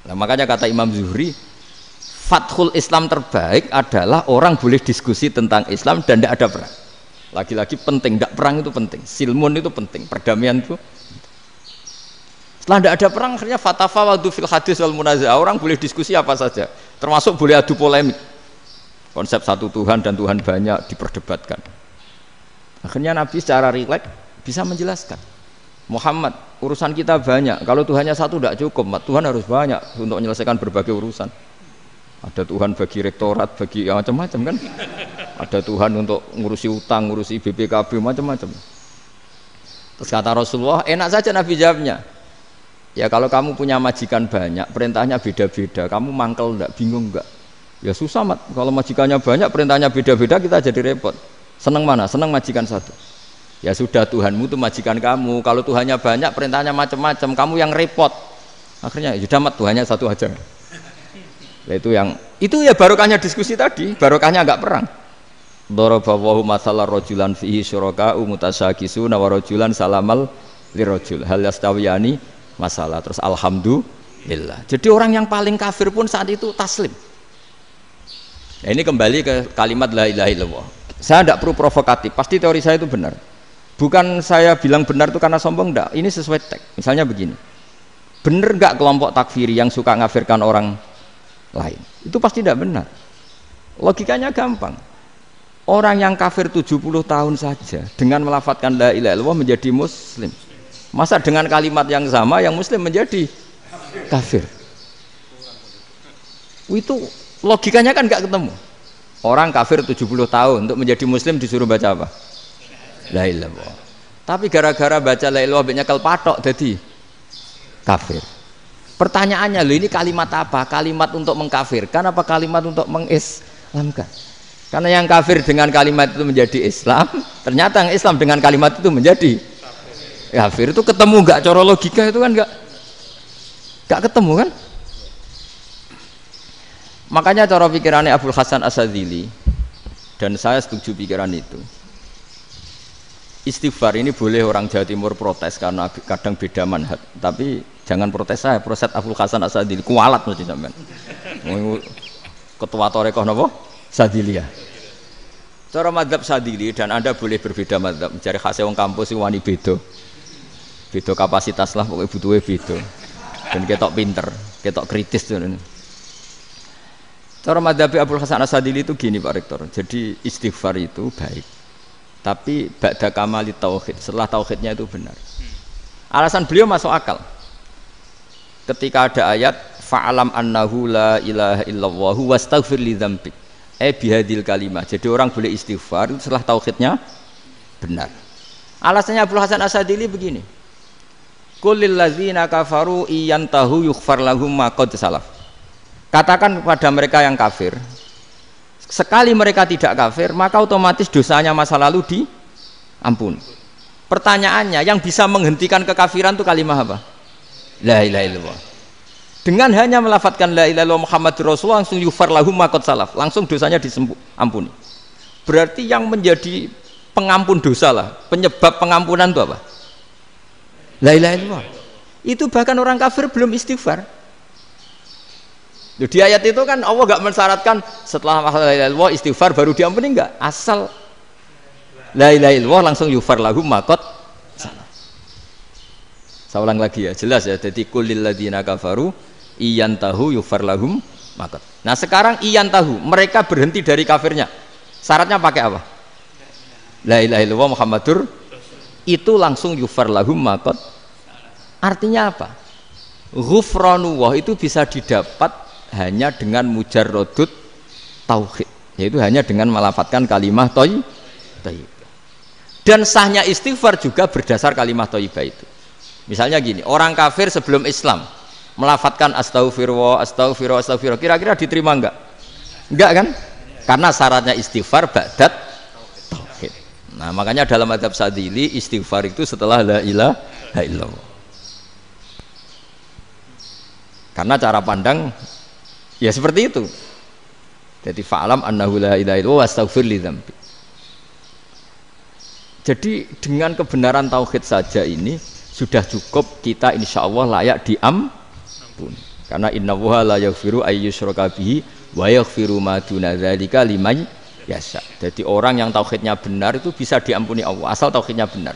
Nah, makanya kata Imam Zuhri, fathul Islam terbaik adalah orang boleh diskusi tentang Islam dan tidak ada perang. Lagi-lagi penting, tidak perang itu penting, silmun itu penting, perdamaian itu. Setelah tidak ada perang, akhirnya fatafawadu fil hadis wal munazah, orang boleh diskusi apa saja, termasuk boleh adu polemik. Konsep satu Tuhan dan Tuhan banyak diperdebatkan. Akhirnya Nabi secara rileks bisa menjelaskan, Muhammad, urusan kita banyak. Kalau Tuhannya satu tidak cukup, Tuhan harus banyak untuk menyelesaikan berbagai urusan. Ada Tuhan bagi rektorat, bagi macam-macam kan. Ada Tuhan untuk ngurusi utang, ngurusi BPKB, macam-macam. Terus kata Rasulullah, enak saja Nabi jawabnya. Ya kalau kamu punya majikan banyak, perintahnya beda-beda, kamu mangkel enggak, bingung enggak? Ya susah mat, kalau majikannya banyak, perintahnya beda-beda, kita jadi repot. Seneng mana? Seneng majikan satu. Ya sudah, Tuhanmu itu majikan kamu. Kalau Tuhannya banyak, perintahnya macam-macam, kamu yang repot. Akhirnya sudah mat, Tuhannya satu aja. Nah, itu ya barokahnya diskusi tadi, barokahnya enggak perang. Daraballahu mathalan rajulan fihi syuraka'u mutasyakisuna wa rajulan salamal lirajul hal yastawiyani masalah. Terus alhamdulillah. Jadi orang yang paling kafir pun saat itu taslim. Nah, ini kembali ke kalimat la ilaha illallah. Saya tidak perlu provokatif, pasti teori saya itu benar. Bukan saya bilang benar itu karena sombong, enggak. Ini sesuai teks. Misalnya begini. Benar enggak kelompok takfiri yang suka ngafirkan orang lain? Itu pasti tidak benar. Logikanya gampang. Orang yang kafir 70 tahun saja dengan melafadzkan la ilaha illallah menjadi muslim. Masa dengan kalimat yang sama yang muslim menjadi kafir? Itu logikanya kan enggak ketemu. Orang kafir 70 tahun untuk menjadi muslim disuruh baca apa? La ilaha illallah. Tapi gara-gara baca la ilaha illallah nyekel patok jadi kafir. Pertanyaannya, loh ini kalimat apa? Kalimat untuk mengkafirkan apa kalimat untuk mengislamkan? Karena yang kafir dengan kalimat itu menjadi Islam, ternyata yang Islam dengan kalimat itu menjadi kafir. Itu ketemu enggak cara logika itu kan enggak ketemu kan? Makanya cara pikirannya Abul Hasan Asyadzili, dan saya setuju pikiran itu. Istighfar ini boleh orang Jawa Timur protes karena kadang beda manhaj, tapi jangan protes saya, protes Abul Hasan Asyadzili kualat mesti sampean. Ketua Torekoh napa? Sadziliyah. Cara madzhab Sadzili, dan Anda boleh berbeda madzhab, mencari khasnya wong kampus sing wani beda. Beda kapasitas lah, pokoknya butuhnya beda. Dan ketok pinter, ketok kritis tuh. Cara madzhab Abul Hasan Asyadzili itu gini Pak Rektor. Jadi istighfar itu baik. Tapi ba'da kamali tauhid, setelah tauhidnya itu benar. Alasan beliau masuk akal. Ketika ada ayat fa'alam annahu la ilaha illallah wastaghfir li dzambik. Bihadil kalimah. Jadi orang boleh istighfar itu setelah tauhidnya benar. Alasannya Abul Hasan Asyadzili begini. Qul lil ladzina kafaru iyantahu yughfar lahum ma qad salaf. Katakan kepada mereka yang kafir, sekali mereka tidak kafir, maka otomatis dosanya masa lalu diampuni. Pertanyaannya, yang bisa menghentikan kekafiran itu kalimat apa? La ilaha illallah. Dengan hanya melafadzkan la ilaha illallah Muhammadur Rasulullah, langsung yughfar lahum ma qad salaf, langsung dosanya diampuni. Berarti yang menjadi pengampun dosa lah, penyebab pengampunan itu apa? La ilaha illallah. Itu bahkan orang kafir belum istighfar. Di ayat itu kan Allah enggak mensyaratkan setelah la ilaha illallah istighfar baru diampuni, enggak. Asal la ilaha illallah langsung yughfar lahum ma qad salaf. Saya ulang lagi ya, jelas ya. Jadi kulil ladzina kafaru iyantahu yughfar lahum ma qad. Nah, sekarang iyantahu, mereka berhenti dari kafirnya. Syaratnya pakai apa? La ilaha illallah Muhammadur, itu langsung yughfar lahum ma qad. Artinya apa? Ghufranullah itu bisa didapat hanya dengan mujarrodut tauhid, yaitu hanya dengan melafadzkan kalimat thayyibah. Dan sahnya istighfar juga berdasar kalimat thayyibah itu. Misalnya gini, orang kafir sebelum Islam melafadzkan astaghfirullah, astaghfirullah, astaghfirullah, kira-kira diterima enggak? Enggak kan? Karena syaratnya istighfar ba'dat tauhid. Nah, makanya dalam madzhab Sadzili istighfar itu setelah la ilaha illallah. Karena cara pandang ya seperti itu. Jadi fa'alam annahu la ilaha illallah wastaghfir li dzambi. Jadi dengan kebenaran tauhid saja ini sudah cukup kita insyaallah layak diampuni. Karena innallaha la yaghfiru ayyusyraka bihi wa yaghfiru ma duna dzalika liman yasha. Jadi orang yang tauhidnya benar itu bisa diampuni Allah asal tauhidnya benar.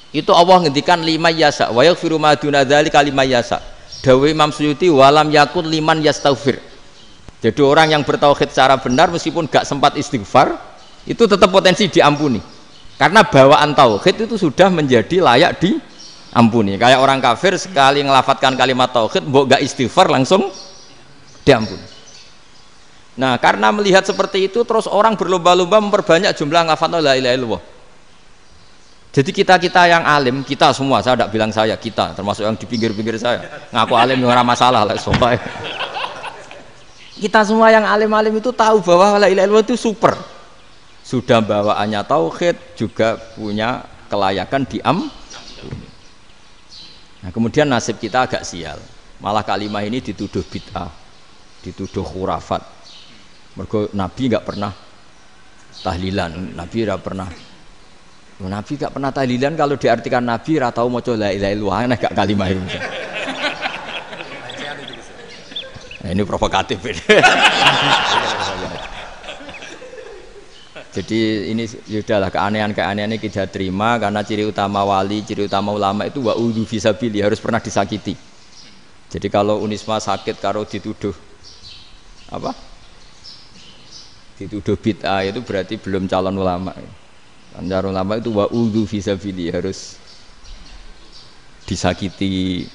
Itu Allah ngendikan liman yasha wa yaghfiru ma duna dzalika liman yasha. Dawe Imam Suyuti walam yakun liman yastaghfir. Jadi orang yang bertauhid secara benar meskipun gak sempat istighfar itu tetap potensi diampuni. Karena bawaan tauhid itu sudah menjadi layak diampuni. Kayak orang kafir sekali ngelafatkan kalimat tauhid mbok gak istighfar langsung diampuni. Nah, karena melihat seperti itu terus orang berlomba-lomba memperbanyak jumlah ngelafatkan la ilaha illallah. Jadi kita yang alim, kita semua, saya tidak bilang saya, kita termasuk yang di pinggir-pinggir saya ngaku alim yang ora masalah lah soalnya. Kita semua yang alim-alim itu tahu bahwa la ilaha illallah itu super. Sudah bawaannya tauhid, juga punya kelayakan Nah, kemudian nasib kita agak sial. Malah kalimah ini dituduh bid'ah, dituduh khurafat. Mergo Nabi enggak pernah tahlilan, Nabi enggak pernah tahlilan. Kalau diartikan Nabi ora tau maca la ilaha illallah, aneh gak kalimah itu. Nah, ini provokatif ini. Jadi ini sudahlah keanehan-keanehan ini kita terima karena ciri utama wali, ciri utama ulama itu wa'udhu fisabili, harus pernah disakiti. Jadi kalau Unisma sakit karo dituduh apa? Dituduh bid'ah itu berarti belum calon ulama. Calon ulama itu wa'udhu fisabili, harus disakiti.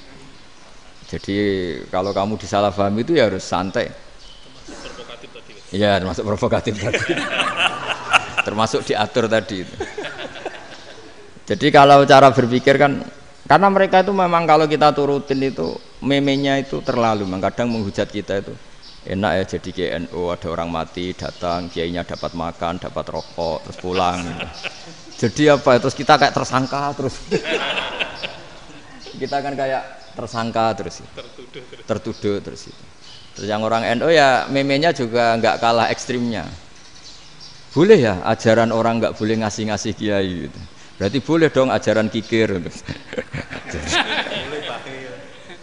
Jadi kalau kamu disalahpahami itu ya harus santai. Provokatif tadi. Iya, termasuk provokatif tadi. Termasuk diatur tadi itu. Jadi kalau cara berpikir kan, karena mereka itu memang kalau kita turutin itu memenya itu terlalu, kadang menghujat kita itu enak ya jadi GNU, ada orang mati datang, kiainya dapat makan, dapat rokok, terus pulang gitu. Jadi apa, terus kita kayak tersangka terus. Kita kan kayak tersangka terus, tertuduh terus itu. Terus yang orang NU ya memenya juga nggak kalah ekstrimnya. Boleh ya ajaran orang nggak boleh ngasih kiai gitu. Berarti boleh dong ajaran kikir.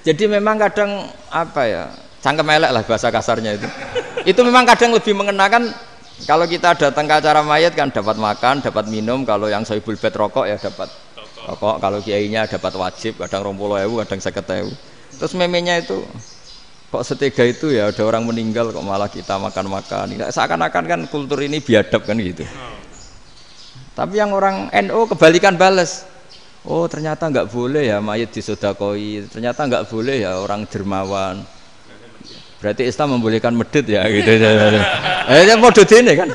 Jadi memang kadang apa ya, cangkem elek lah bahasa kasarnya itu. Itu memang kadang lebih mengenakan. Kalau kita datang ke acara mayat kan dapat makan, dapat minum. Kalau yang sohibul bed rokok ya dapat rokok. Kalau kiainya dapat wajib, kadang 20.000, kadang 50.000. Terus memenya itu kok setega itu ya, ada orang meninggal kok malah kita makan-makan. Seakan-akan kan kultur ini biadab kan gitu. Tapi yang orang NU kebalikan bales. Oh ternyata nggak boleh ya mayit disodakoi. Ternyata nggak boleh ya orang dermawan. Berarti Islam membolehkan medit ya gitu. Model ini kan.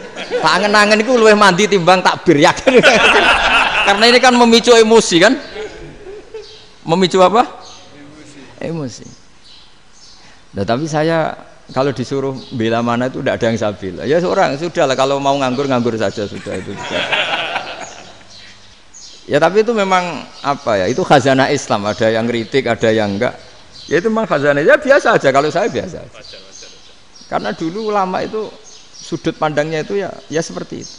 Tak angen-angen itu luwih mandi timbang takbir ya kan. Karena ini kan memicu emosi kan. Memicu apa? Emosi. Nah, tapi saya kalau disuruh bela mana itu tidak ada yang saya bela. Ya seorang sudahlah, kalau mau nganggur saja sudah itu. Ya tapi itu memang apa ya? Itu khazanah Islam. Ada yang kritik, ada yang enggak. Ya itu memang khazanah. Ya biasa aja kalau saya biasa aja. Karena dulu ulama itu sudut pandangnya itu ya seperti itu.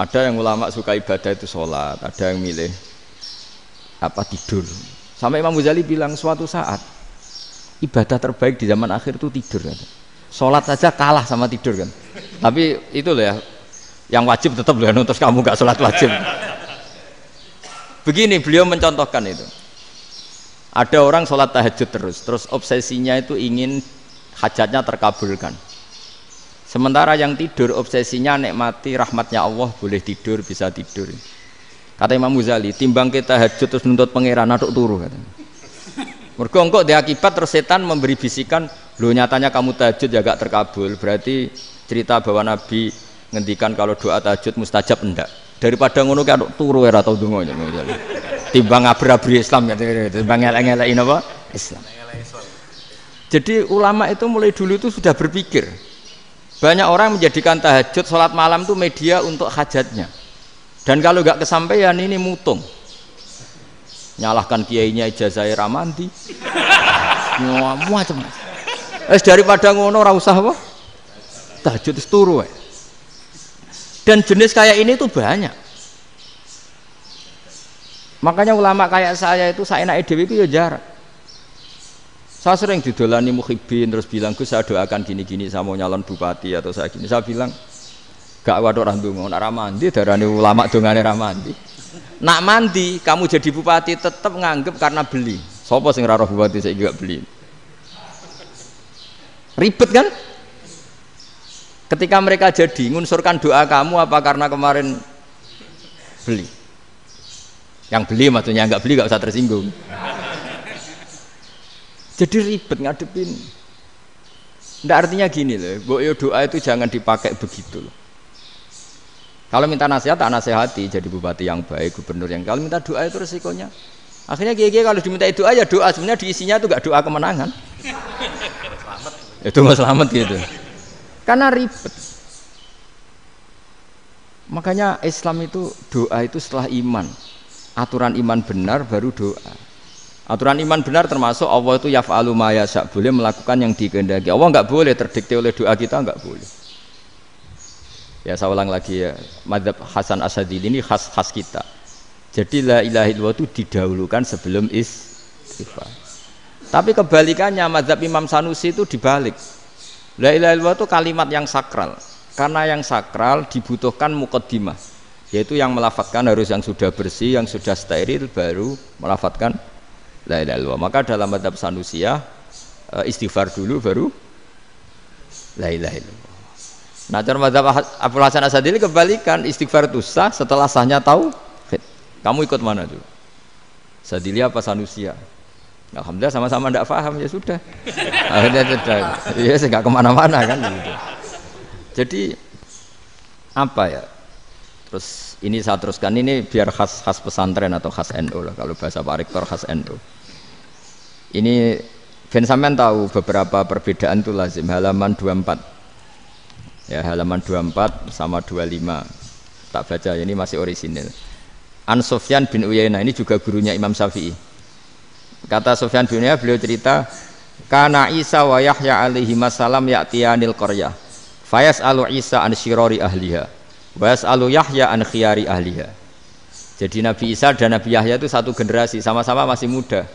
Ada yang ulama suka ibadah itu sholat, ada yang milih apa tidur. Sampai Imam Ghazali bilang suatu saat ibadah terbaik di zaman akhir itu tidur kan. Sholat saja kalah sama tidur kan. Tapi itu loh ya, yang wajib tetap loh, terus kamu gak sholat wajib. Begini beliau mencontohkan itu. Ada orang sholat tahajud terus obsesinya itu ingin hajatnya terkabulkan. Sementara yang tidur obsesinya nikmati rahmatnya Allah, boleh tidur, bisa tidur. Kata Imam Ghazali, timbang kita tahajud terus nuntut pangeran aduk turu katanya. Mergo engkau diakibat terus setan memberi bisikan, lo nyatanya kamu tahajud ya gak terkabul, berarti cerita bahwa Nabi ngendikan kalau doa tahajud mustajab enggak. Daripada ngono kan turu ora tau donga misalnya. Timbang ngabri-abri Islam ya, timbang ngelek-ngelekin apa? Islam. Jadi ulama itu mulai dulu itu sudah berpikir. Banyak orang menjadikan tahajud sholat malam itu media untuk hajatnya. Dan kalau gak kesampaian ini mutung. Nyalahkan kiainya ijazah ramandi macam daripada ngono ora usah apa tahajud turu. Dan jenis kayak ini tuh banyak, makanya ulama kayak saya itu saenake dhewe itu ya jarak. Saya sering didolani muhibin terus bilang Gus saya doakan gini-gini saya mau nyalon bupati atau saya gini, saya bilang gak waduh orang donga nek ra mandi darane ulama dongane ra mandi. Nak mandi kamu jadi bupati tetap nganggep karena beli. Sopo sing ora roh bupati saiki gak beli. Ribet kan? Ketika mereka jadi ngunsurkan doa kamu apa karena kemarin beli. Yang beli maksudnya enggak beli enggak usah tersinggung. Jadi ribet ngadepin. Ndak artinya gini loh, mbok yo doa itu jangan dipakai begitu loh. Kalau minta nasihat, tak nasihati jadi bupati yang baik, gubernur yang. Kalau minta doa itu resikonya. Akhirnya kiai kalau diminta doa ya doa, sebenarnya diisinya itu gak doa kemenangan. Itu nggak selamat gitu. Karena ribet. Makanya Islam itu doa itu setelah iman. Aturan iman benar baru doa. Aturan iman benar termasuk Allah itu yaf'alu ma yasha, boleh melakukan yang dikehendaki. Allah enggak boleh terdikte oleh doa kita, enggak boleh. Ya saya ulang lagi ya, madzhab Hasan Asyadzili ini khas kita. Jadi la ilaha illallah itu didahulukan sebelum istighfar. Tapi kebalikannya madzhab Imam Sanusi itu dibalik. La ilaha illallah itu kalimat yang sakral. Karena yang sakral dibutuhkan muqaddimah, yaitu yang melafadzkan harus yang sudah bersih, yang sudah steril baru melafadzkan la ilaha illallah. Maka dalam madzhab Sanusiyah istighfar dulu baru la ilaha illallah. Nah, dalam madzhab Abdul Hasan Asyadzili kebalikan, istighfar itu sah setelah sahnya tauhid. Kamu ikut mana tuh? Asyadzili apa Sanusiyah? Alhamdulillah sama-sama tidak paham, ya sudah. Akhirnya sudah. Ya enggak kemana-mana kan gitu. Jadi apa ya? Terus ini saya teruskan, ini biar khas pesantren atau khas NU lah, kalau bahasa Pak Rektor khas NU. Ini ben sampean tahu beberapa perbedaan itu lazim. Halaman 24. Ya, halaman 24 sama 25. Tak baca, ini masih orisinil. An Sufyan bin Uyainah, ini juga gurunya Imam Syafi'i. Kata Sufyan bin Uyainah, beliau cerita, kana Isa wa Yahya alaihi salam ya'tiyanil qaryah. Fayas alu Isa an syirori ahliha, Fayas alu Yahya an khiyari ahliha. Jadi Nabi Isa dan Nabi Yahya itu satu generasi, sama-sama masih muda.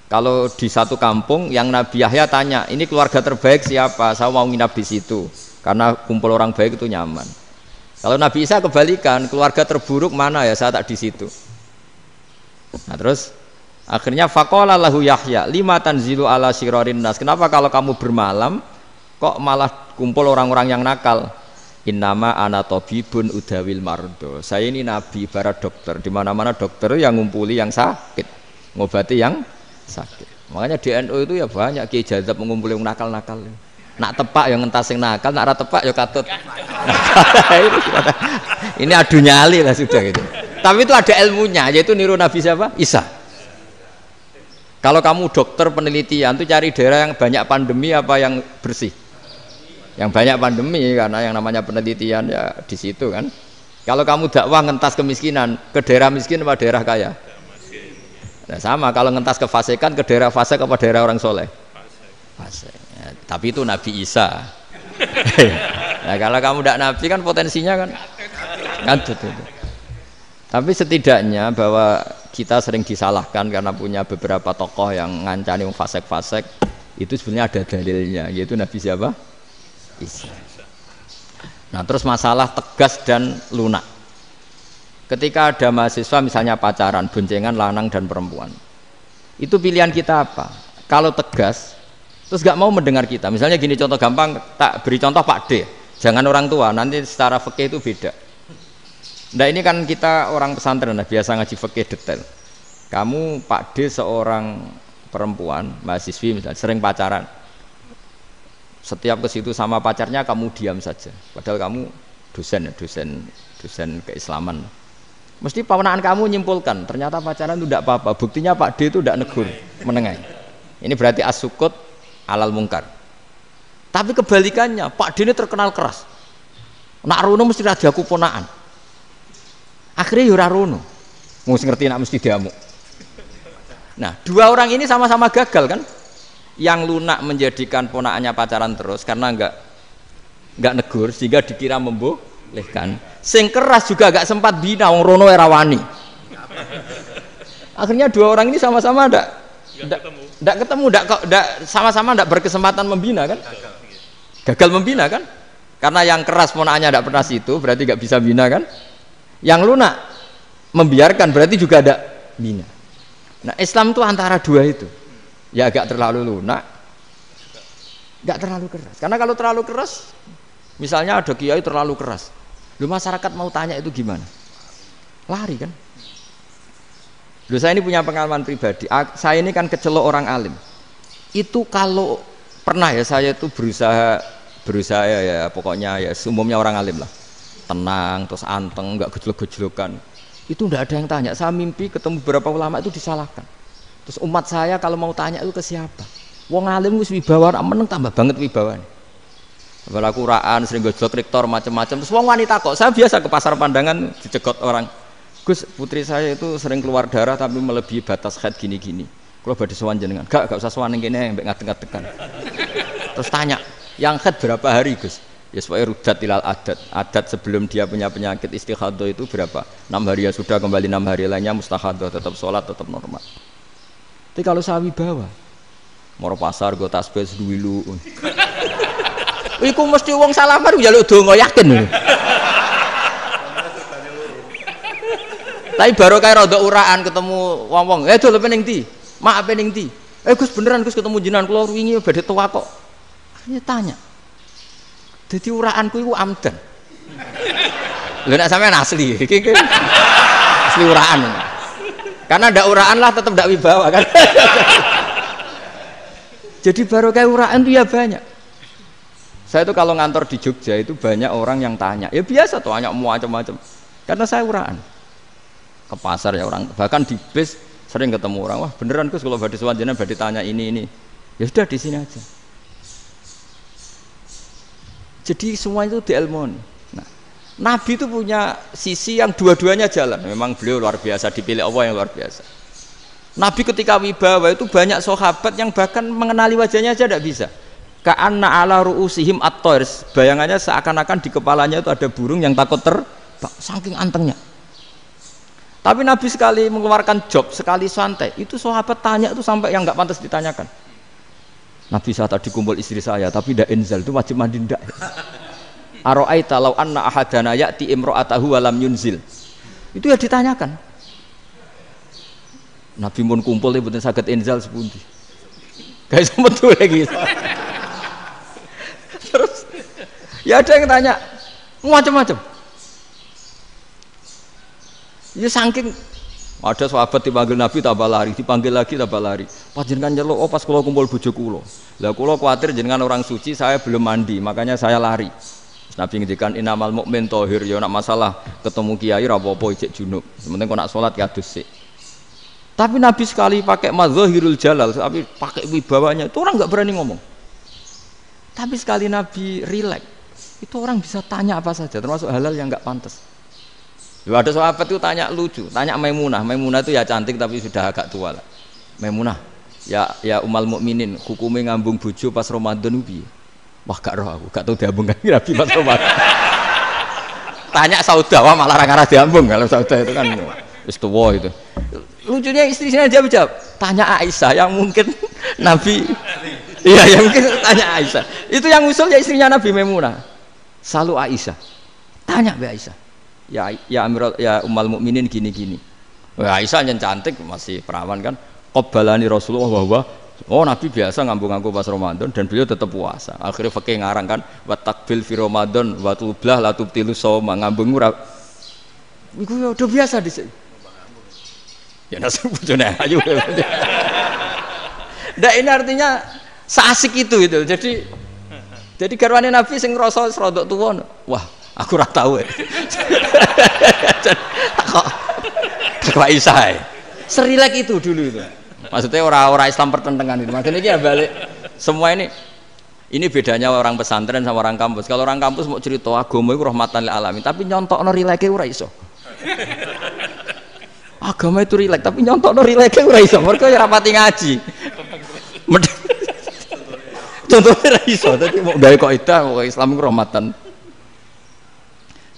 Kalau di satu kampung, yang Nabi Yahya tanya, ini keluarga terbaik siapa? Saya mau nginap di situ, karena kumpul orang baik itu nyaman. Kalau Nabi Isa kebalikan, keluarga terburuk mana ya? Saya tak di situ. Nah terus akhirnya faqala lahu Yahya, lima tanzilu ala syirarin nas. Kenapa kalau kamu bermalam kok malah kumpul orang-orang yang nakal? Innama ana tabibun udawil mardo. Saya ini nabi ibarat dokter. Di mana-mana dokter yang ngumpuli yang sakit, ngobati yang sakit. Makanya di NU itu ya banyak Kiai Jazab mengumpuli yang nakal-nakal. Nak tepak yang ngentas yang nakal, nak ora tepak ya katut. Ini adu nyali lah sudah gitu. Tapi itu ada ilmunya, yaitu niru Nabi siapa? Isa. Kalau kamu dokter penelitian tuh cari daerah yang banyak pandemi apa yang bersih? Yang banyak pandemi, karena yang namanya penelitian ya di situ kan. Kalau kamu dakwah ngentas kemiskinan, ke daerah miskin apa daerah kaya? Nah, sama kalau ngentas kefasikan, ke daerah fasik apa daerah orang soleh? Fasik. Ya, tapi itu Nabi Isa. Nah, kalau kamu tidak Nabi kan potensinya kan itu. Tapi setidaknya bahwa kita sering disalahkan karena punya beberapa tokoh yang ngancani fasik-fasik, itu sebenarnya ada dalilnya, yaitu Nabi siapa? Isa. Nah terus masalah tegas dan lunak. Ketika ada mahasiswa misalnya pacaran, boncengan lanang dan perempuan, itu pilihan kita apa? Kalau tegas, terus gak mau mendengar kita. Misalnya gini, contoh gampang, tak beri contoh Pak D. Jangan orang tua, nanti secara fikih itu beda. Nah ini kan kita orang pesantren, nah, biasa ngaji fikih detail. Kamu Pak D seorang perempuan, mahasiswi misalnya, sering pacaran. Setiap ke situ sama pacarnya kamu diam saja. Padahal kamu dosen keislaman. Mesti pawanaan kamu nyimpulkan, ternyata pacaran itu tidak apa-apa. Buktinya Pak D itu tidak negur, menengahi. Ini berarti as-sukut alal mungkar. Tapi kebalikannya, Pak D ini terkenal keras. Nak rono mesti raja aku ponaan. Akhirnya yura rono. Mesti ngerti nak mesti diamuk. Nah, dua orang ini sama-sama gagal kan? Yang lunak menjadikan ponakannya pacaran terus karena enggak negur sehingga dikira membolehkan. Sing keras juga enggak sempat bina wong rono era wani. Akhirnya dua orang ini sama-sama enggak ketemu, sama-sama enggak berkesempatan membina kan? Gagal membina kan? Karena yang keras ponakannya enggak pernah situ, berarti enggak bisa bina kan? Yang lunak membiarkan berarti juga ada bina. Nah, Islam itu antara dua itu. Ya agak terlalu lunak, enggak terlalu keras. Karena kalau terlalu keras, misalnya ada kiai terlalu keras, lu masyarakat mau tanya itu gimana? Lari kan? Lu saya ini punya pengalaman pribadi. Saya ini kan kecelok orang alim. Itu kalau pernah ya saya itu berusaha ya pokoknya ya umumnya orang alim lah, tenang terus anteng, enggak gejlok-gejlokan. Itu enggak ada yang tanya. Saya mimpi ketemu beberapa ulama itu disalahkan. Terus umat saya kalau mau tanya itu ke siapa? Wong alim wis wibawa, meneng tambah banget wibawanya. Berlaku uraan, sering gojlok rektor macam-macam. Terus wong wanita kok, saya biasa ke pasar pandangan dicegot orang. Gus, putri saya itu sering keluar darah tapi melebihi batas haid gini-gini. Kalau badhe sowan jenengan, gak usah sowan ning kene mbek ngadeg-ngadegan. Terus tanya, yang haid berapa hari, Gus? Ya supaya rudat ilal adat. Adat sebelum dia punya penyakit istihadah itu berapa? 6 hari ya sudah, kembali 6 hari lainnya mustahadah, tetap sholat, tetap normal. Tapi kalau sawi bawa, moro pasar go tasbih seduwilu. Iku mesti wong salaman njaluk donga yakin. Tapi baru kayak rada uraan ketemu wong-wong, dol pening ndi? Mak pening ndi? Gus beneran Gus ketemu jenengan kula wingi badhe tuwa kok. Akhirnya tanya. Jadi uraanku itu amdan. Lho nek sampean asli, iki asli uraan. Karena ndak uraan lah tetap ndak wibawa kan. Jadi baru kayak uraan itu ya banyak. Saya itu kalau ngantor di Jogja itu banyak orang yang tanya. Ya biasa tuh tanya macam-macam. Karena saya uraan. Ke pasar ya orang, bahkan di bis sering ketemu orang. Wah beneran Gus kalau badhe sowan jenengan badhe tanya ini. Ya sudah di sini aja. Jadi semua itu diilmoni. Nah, Nabi itu punya sisi yang dua-duanya jalan. Memang beliau luar biasa, dipilih Allah yang luar biasa. Nabi ketika wibawa itu banyak sahabat yang bahkan mengenali wajahnya aja tidak bisa. Ka'anna ala ru'usihim at-tayr. Bayangannya seakan-akan di kepalanya itu ada burung yang takut terbang, saking antengnya. Tapi Nabi sekali mengeluarkan job, sekali santai, itu sahabat tanya itu sampai yang nggak pantas ditanyakan. Nabi saat tadi kumpul istri saya, tapi tidak inzal itu wajib mandi ndak. Aro'aita law anna ahadana ya'ti imro'atahu walam yunzil. Itu ya ditanyakan. Nabi pun kumpul itu betul saged inzal sepundi. Guys betul lagi. Terus ya ada yang tanya macam-macam. Ya saking ada sahabat dipanggil Nabi tambah lari, dipanggil lagi tambah lari. Panjenengan nyeluk, oh pas kula kumpul bojo kula. Lah kula kuwatir jenengan orang suci, saya belum mandi, makanya saya lari. Terus Nabi ngendikan innamal mukmin thahir, ya nak masalah ketemu kiai ra apa-apa ijek junub. Penting kok nak salat ya adus sik. Tapi Nabi sekali pakai mazahirul jalal, tapi pakai wibawanya, itu orang enggak berani ngomong. Tapi sekali Nabi rileks, itu orang bisa tanya apa saja, termasuk halal yang enggak pantas. Loh, ada sahabat itu tanya lucu, tanya Maimunah. Maimunah itu ya cantik tapi sudah agak tua lah. Maimunah, ya umal mukminin, hukumnya ngambung bojo pas Ramadan ubi. Wah gak roh aku, gak tahu diambungkan Nabi pas Ramadan. Tanya Saudah, wah malah rara diambung kalau Saudah itu kan wis tuwa itu. Lucunya istrinya dia jawab, tanya Aisyah yang mungkin Nabi. Iya yang mungkin tanya Aisyah. Itu yang usul ya istrinya Nabi Maimunah. Selalu Aisyah. Tanya be Aisyah. Ya Amirul ya umal mukminin gini-gini. Wah Aisyah yang cantik masih perawan kan. Qabbalani Rasulullah bahwa oh Nabi biasa ngambung-ngambung pas Ramadan dan beliau tetap puasa. Akhirnya fakih ngarang kan wa takbil fi Ramadan wa tublah la tubtilu shauma ngambung ora. Iku ya udah biasa di sini. Ya nasib bojone ayu. Ndak ini artinya seasik itu. Jadi garwane Nabi sing ngrasa rodok tuwa. Wah aku ora tahu ya. Kok Aisyah serilek itu dulu itu. Maksudnya orang Islam pertentangan itu. Maksudnya ini ya balik semua ini bedanya orang pesantren sama orang kampus. Kalau orang kampus mau cerita agama itu rahmatan lil alamin, tapi nyontokno rileke ora iso. Agama itu rilek, tapi nyontokno rileke ora iso. Mergo ya rapati ngaji. Contohnya ora iso, dadi mau gawe kaidah kok Islam itu rahmatan.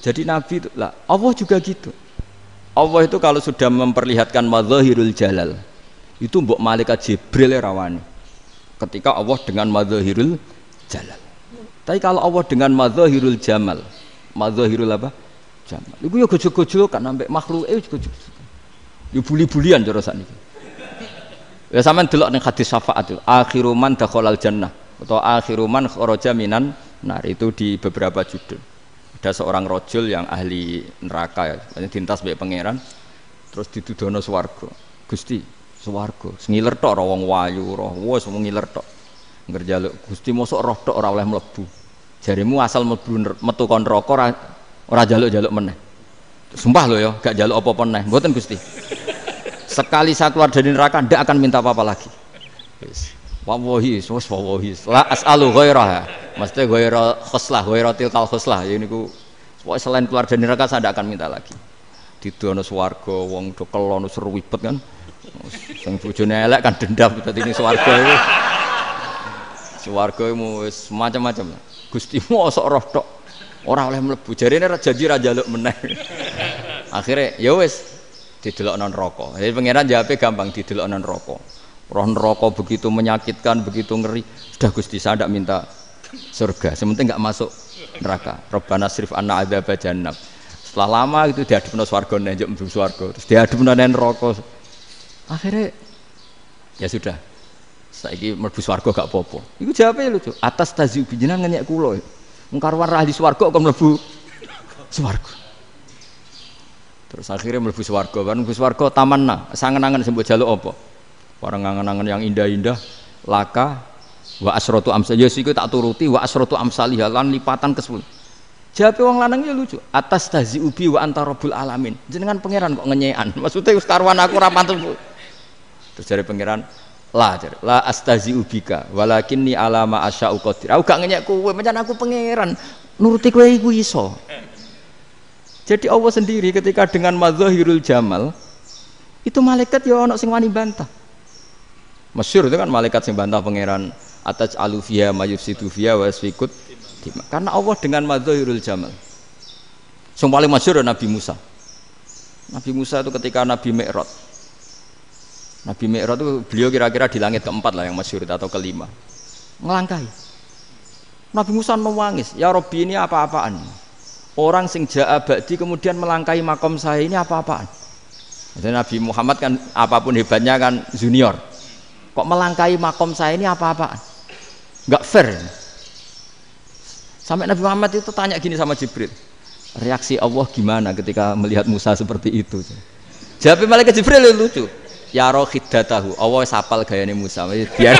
Jadi Nabi itu lah, Allah juga gitu. Allah itu kalau sudah memperlihatkan madzahirul jalal, itu mbok malaikat Jibril rawani. Ketika Allah dengan madzahirul jalal. Tapi kalau Allah dengan madzahirul jamal, madzahirul apa? Jamal. Iku ya gojol-gojol kan sampai makhluke gojol. Ya buli-bulian cara sakniki. Ya sampean delok ning hadis syafaat itu, akhiru man dakhalal jannah atau akhiru man kharaja minan nar itu di beberapa judul. Ada seorang rojul yang ahli neraka ya, dintas mbek pangeran terus ditudono swarga. Gusti, swarga, ngiler tok ora wong wayu, roh wis ngiler tok. Ngerjaluk Gusti mosok roh tok ora oleh mlebu. Jarimu asal mlebu metu kon neraka ora jaluk-jaluk meneh. Sumpah lho ya, gak jaluk apa-apa meneh. Mboten Gusti. Sekali saya keluar dari neraka ndak akan minta apa-apa lagi. Wis. Wallahi, wis wallahi. La as'alu ghairaha. Maksudnya ghairatil khoslah ya niku pokoke selain keluar dari neraka saya tidak akan minta lagi. Didono swarga wong do kelon seruwibet kan. Sing bojone elek kan dendam dadi ning swarga iku. Swarga iku wis macam-macam. Gusti mosok roh tok ora oleh mlebu. Jarene janji ra njaluk meneh. Akhire ya wis didelokno neraka. Jadi pangeran jawabe gampang didelokno neraka. Roh neraka begitu menyakitkan, begitu ngeri. Sudah Gusti saya tidak minta surga, sementing enggak masuk neraka. Rabbana srif anna adzab jahannam. Setelah lama itu diadepno swarga njuk mlebu swarga, terus diadepno neraka. Akhirnya ya sudah. Saiki mlebu swarga gak apa-apa. Iku jawabe lucu. Atas taziu jenengan ngenyek kula. Wong karuan ra di swarga kok mlebu swarga. Terus akhirnya mlebu swarga, bareng mlebu swarga tamanna, sangen-angen sing mbok jaluk apa? Bareng angen-angen yang indah-indah, laka wa asratu amsal ya iku tak turuti wa asratu amsalih lan lipatan ke-10. Jawabe wong lanang ya lucu. Atas tazi ubi wa anta rabbul alamin. Jenengan pangeran kok ngenyekan. Maksudnya wis karuan aku ora pantes. Terus jare pangeran, la astazi ubika walakinni ala ma asya'u qadir. Aku gak ngenyek kowe, pancen aku pangeran. Nuruti kowe iku iso. Jadi Allah sendiri ketika dengan madzahirul jamal itu malaikat ya ono sing wani bantah. Masyhur itu kan malaikat sing bantah pangeran ataj alufia mayufsidu fiya wasfikut. Karena Allah dengan madzahirul jamal. Yang paling masyhur Nabi Musa. Nabi Musa itu ketika Nabi Mi'raj. Nabi Mi'raj itu beliau kira-kira di langit keempat lah yang masyhur atau kelima. Ngelangkahi. Nabi Musa menangis, "Ya Rabbi ini apa-apaan? Orang sing ja'a ba'di kemudian melangkahi makom saya ini apa-apaan?" Jadi Nabi Muhammad kan apapun hebatnya kan junior. Kok melangkahi makom saya ini apa-apaan? Enggak fair. Sampai Nabi Muhammad itu tanya gini sama Jibril, reaksi Allah gimana ketika melihat Musa seperti itu? Jawab malaikat Jibril lucu, ya roh khiddatahu, Allah sapal gayane Musa, biar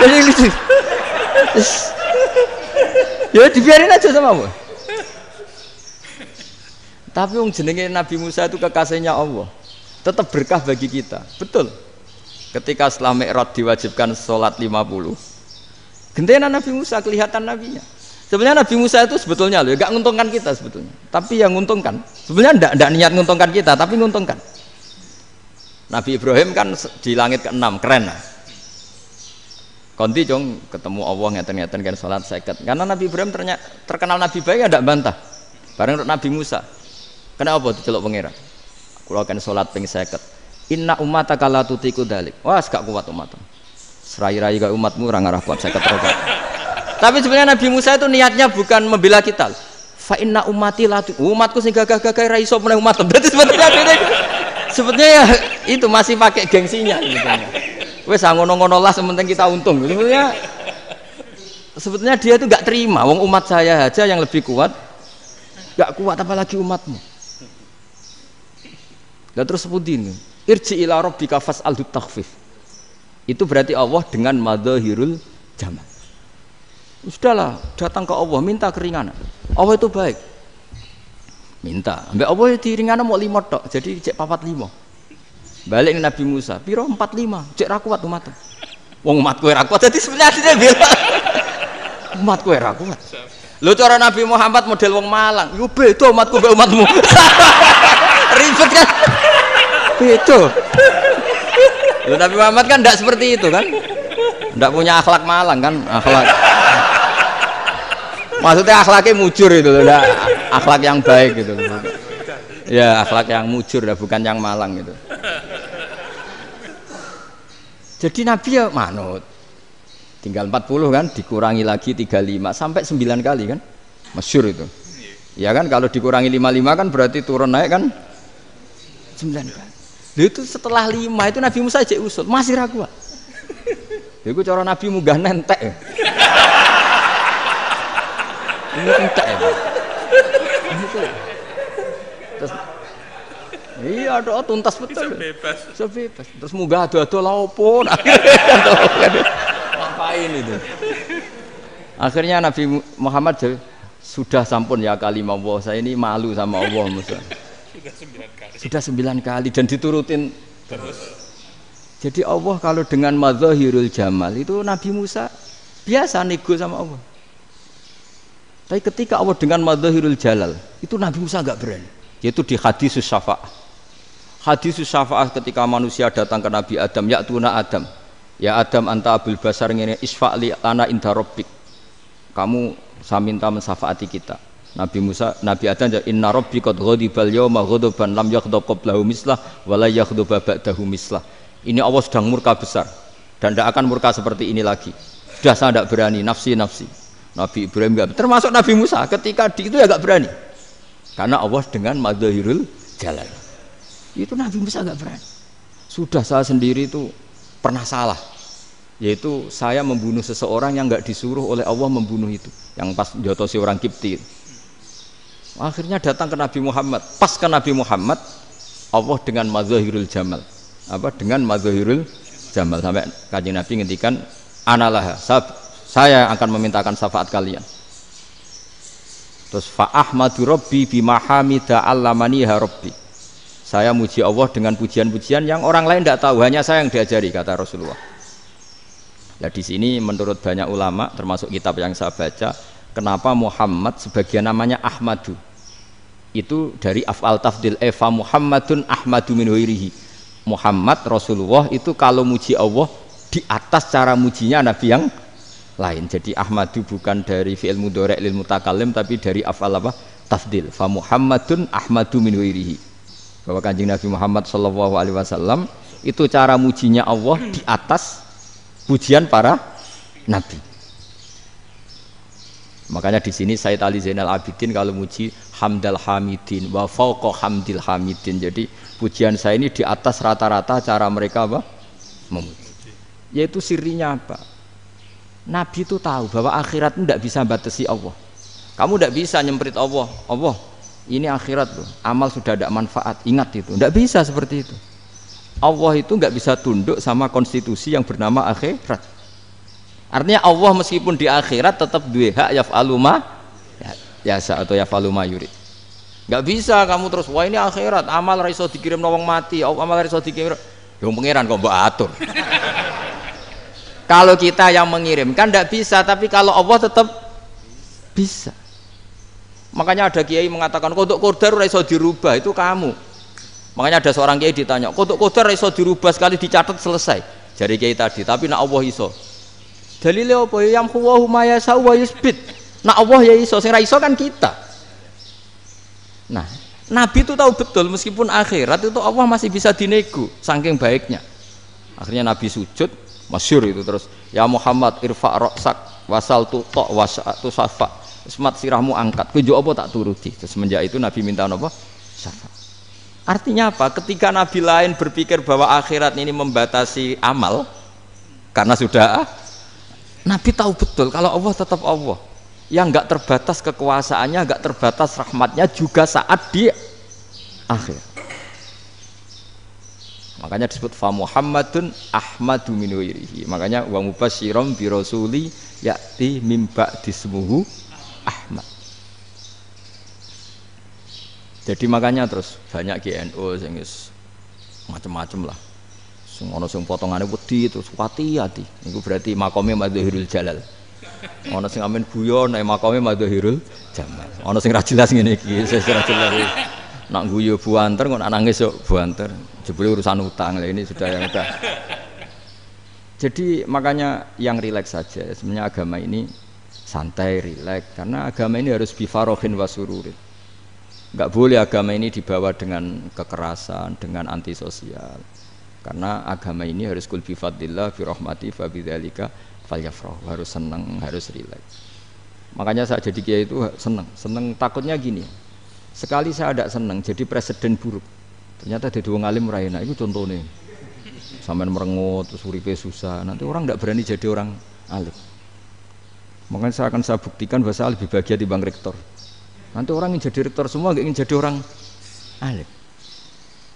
jadi lucu. Ya dibiarin aja sama Allah. Tapi wong jenenge Nabi Musa itu kekasihnya Allah, tetap berkah bagi kita, betul. Ketika setelah Mi'raj diwajibkan sholat 50, gentenan Nabi Musa kelihatan nabinya. Sebenarnya Nabi Musa itu sebetulnya loh, gak nguntungkan kita sebetulnya. Tapi yang nguntungkan, sebenarnya ndak niat nguntungkan kita, tapi nguntungkan. Nabi Ibrahim kan di langit ke-6, keren lah. Konti jong ketemu Allah ngeten-ngeten kan sholat seket. Karena Nabi Ibrahim terkenal Nabi baik ya ndak bantah. Bareng Nabi Musa. Kenapa diceluk pangeran? Kula kan sholat ping 50. Inna ummataka la tutiku dalik. Wah, gak kuat umatmu. Serai-rai ke umatmu ora ngarah kuat 50 rokaat. Tapi sebenarnya Nabi Musa itu niatnya bukan membela kita. Fa inna ummati la umatku sing gagah-gagah ra iso meneh umat. Berarti sebetulnya ya itu masih pakai gengsinya sebetulnya. Wes ngono-ngono lah sementing kita untung. Sebetulnya dia itu enggak terima wong umat saya aja yang lebih kuat. Enggak kuat apalagi umatmu. Lah terus sebutin irji ila rabbika fas'alhu takhfif. Itu berarti Allah dengan madzahirul jamal. Sudahlah, datang ke Allah minta keringanan. Allah itu baik. Minta. Mbak Allah itu ringanan mau 5 tok, jadi cek 45. Balik Nabi Musa, piro 45, cek ra kuat umat. Wong umatku ora kuat, jadi sebenarnya dia bilang umatku ora kuat. Lho cara Nabi Muhammad model wong Malang, yo beda umatku mbek umatmu. Ribet kan? Beda. Loh, Nabi Muhammad kan tidak seperti itu kan, tidak punya akhlak Malang kan, akhlak. Maksudnya akhlaknya mujur itu, tidak akhlak yang baik gitu. Ya akhlak yang mujur, bukan yang Malang gitu. Jadi Nabi ya manut. Tinggal 40 kan, dikurangi lagi 35 sampai 9 kali kan, masyhur itu. Ya kan kalau dikurangi 55 kan berarti turun naik kan 9 kali. Itu setelah 5 itu Nabi Musa cek usul masih ragu. Itu cara Nabi munggah nentek ya. Ini entek ya. Terus iya doa tuntas betul. Bisa bebas. Terus munggah ado-ado lha opo. Ngapain itu? Akhirnya Nabi Muhammad sudah sampun ya kalimah Allah, saya ini malu sama Allah Musa. Sudah 9 kali dan diturutin terus. Jadi Allah kalau dengan madzahirul jamal itu Nabi Musa Biasa nego sama Allah. Tapi ketika Allah dengan madzahirul jalal, itu Nabi Musa enggak berani. Yaitu di hadis syafa'ah. Hadis syafa'ah ketika manusia datang ke Nabi Adam, ya tuna Adam. Ya Adam anta abul basar ngene isfa'li lana inda rabbik. Kamu saya minta mensafaati kita. Nabi Musa, Nabi Adam, inna rabbi qad ghadibal yawma ghadaban lam yaghdab qablahu mislah wa la yaghdab ba'dahu mislah. Ini Allah sedang murka besar dan tidak akan murka seperti ini lagi. Sudah saya tidak berani, nafsi. Nabi Ibrahim enggak, termasuk Nabi Musa ketika itu ya enggak berani. Karena Allah dengan madzahirul jalal. Itu Nabi Musa enggak berani. Sudah saya sendiri itu pernah salah. Yaitu saya membunuh seseorang yang enggak disuruh oleh Allah membunuh itu. Yang pas jotosi orang Kipti. Akhirnya datang ke Nabi Muhammad. Pas ke Nabi Muhammad, Allah dengan madzahirul jamal. Dengan madzahirul jamal sampai Kanjeng Nabi ngendikan analah saya akan memintakan syafaat kalian. Terus fa ahmadu rabbi bima hamida allamaniha rabbi. Saya muji Allah dengan pujian-pujian yang orang lain tidak tahu, hanya saya yang diajari, kata Rasulullah. Nah di sini menurut banyak ulama termasuk kitab yang saya baca, kenapa Muhammad sebagian namanya Ahmadu? Itu dari af'al tafdil fa Muhammadun Ahmadu min ghairihi. Muhammad Rasulullah itu kalau muji Allah di atas cara mujinya Nabi yang lain. Jadi Ahmadu bukan dari fi'il mudhari' lil mutakallim tapi dari af'al apa? Tafdil. Fa Muhammadun Ahmadu min ghairihi. Bahwa Kanjeng Nabi Muhammad sallallahu alaihi wasallam itu cara mujinya Allah di atas pujian para nabi. Makanya di sini Sayyid Ali Zainal Abidin kalau muji hamdal hamidin wa fauqa hamdil hamidin. Jadi pujian saya ini di atas rata-rata cara mereka apa? Memuji. Yaitu sirinya apa? Nabi itu tahu bahwa akhirat tidak bisa batasi Allah. Kamu tidak bisa nyemprit Allah. Allah, ini akhirat loh. Amal sudah tidak manfaat. Ingat itu. Tidak bisa seperti itu. Allah itu nggak bisa tunduk sama konstitusi yang bernama akhirat. Artinya Allah meskipun di akhirat tetap duwe hak yaf'alu ma yasa atau yaf'alu ma yurid. Nggak bisa kamu terus wah ini akhirat amal ra iso dikirim wong mati, amal ra iso dikirim. Yo pangeran kok mbok atur. Kalau kita yang mengirimkan tidak bisa, tapi kalau Allah tetap bisa. Makanya ada kiai mengatakan kodok qadar ora iso dirubah, itu kamu. Makanya ada seorang kiai ditanya, kodok qadar ora iso dirubah sekali dicatat selesai. Jari kiai tadi, tapi nak Allah iso. Dalile apa ya yang huwa ma yasha wa yusbit. Nak Allah ya iso, sing ra iso kan kita. Nah, Nabi itu tahu betul meskipun akhirat itu Allah masih bisa dinego saking baiknya. Akhirnya Nabi sujud masyhur itu terus ya Muhammad irfa' ra'sak wasal tuqa wasatu safa semat sirahmu angkat kowe apa tak turuti. Terus semenjak itu Nabi minta apa? Syafa. Artinya apa? Ketika Nabi lain berpikir bahwa akhirat ini membatasi amal karena sudah Nabi tahu betul kalau Allah tetap Allah yang enggak terbatas kekuasaannya, enggak terbatas rahmatnya juga saat di akhir. Makanya disebut fa Muhammadun Ahmadu min ghairihi. Makanya wa mubasysyiran bi rasuli ya'ti mim ba'di ismuhu Ahmad. Jadi makanya terus banyak GNU sing macam-macam lah. Sing ana sing potongane wedi terus hati-hati. Niku berarti makome madzahirul jalal. Ana sing amen guyon nek makome madzahirul jamal. Ana sing ra jelas ngene iki, sing ra jelas. Nak guyu buanter kok nangis yo buanter. Jebule urusan utang lah ini sudah yang udah. Jadi makanya yang rileks saja. Sebenarnya agama ini santai, rileks karena agama ini harus bifarohin wasururin. Enggak boleh agama ini dibawa dengan kekerasan, dengan antisosial. Karena agama ini harus kul bi fadlillah bi rahmati fa bidzalika falyafrahu. Harus senang, harus rileks. Makanya saya jadi kiai itu senang takutnya gini. Sekali saya tidak senang jadi presiden buruk. Ternyata ada dua ngalim raina, itu contohnya. Sampai merengut, terus uripe susah. Nanti orang tidak berani jadi orang alim. Makanya saya buktikan bahwa saya lebih bahagia dibanding rektor. Nanti orang ingin jadi rektor semua, nggak ingin jadi orang alim.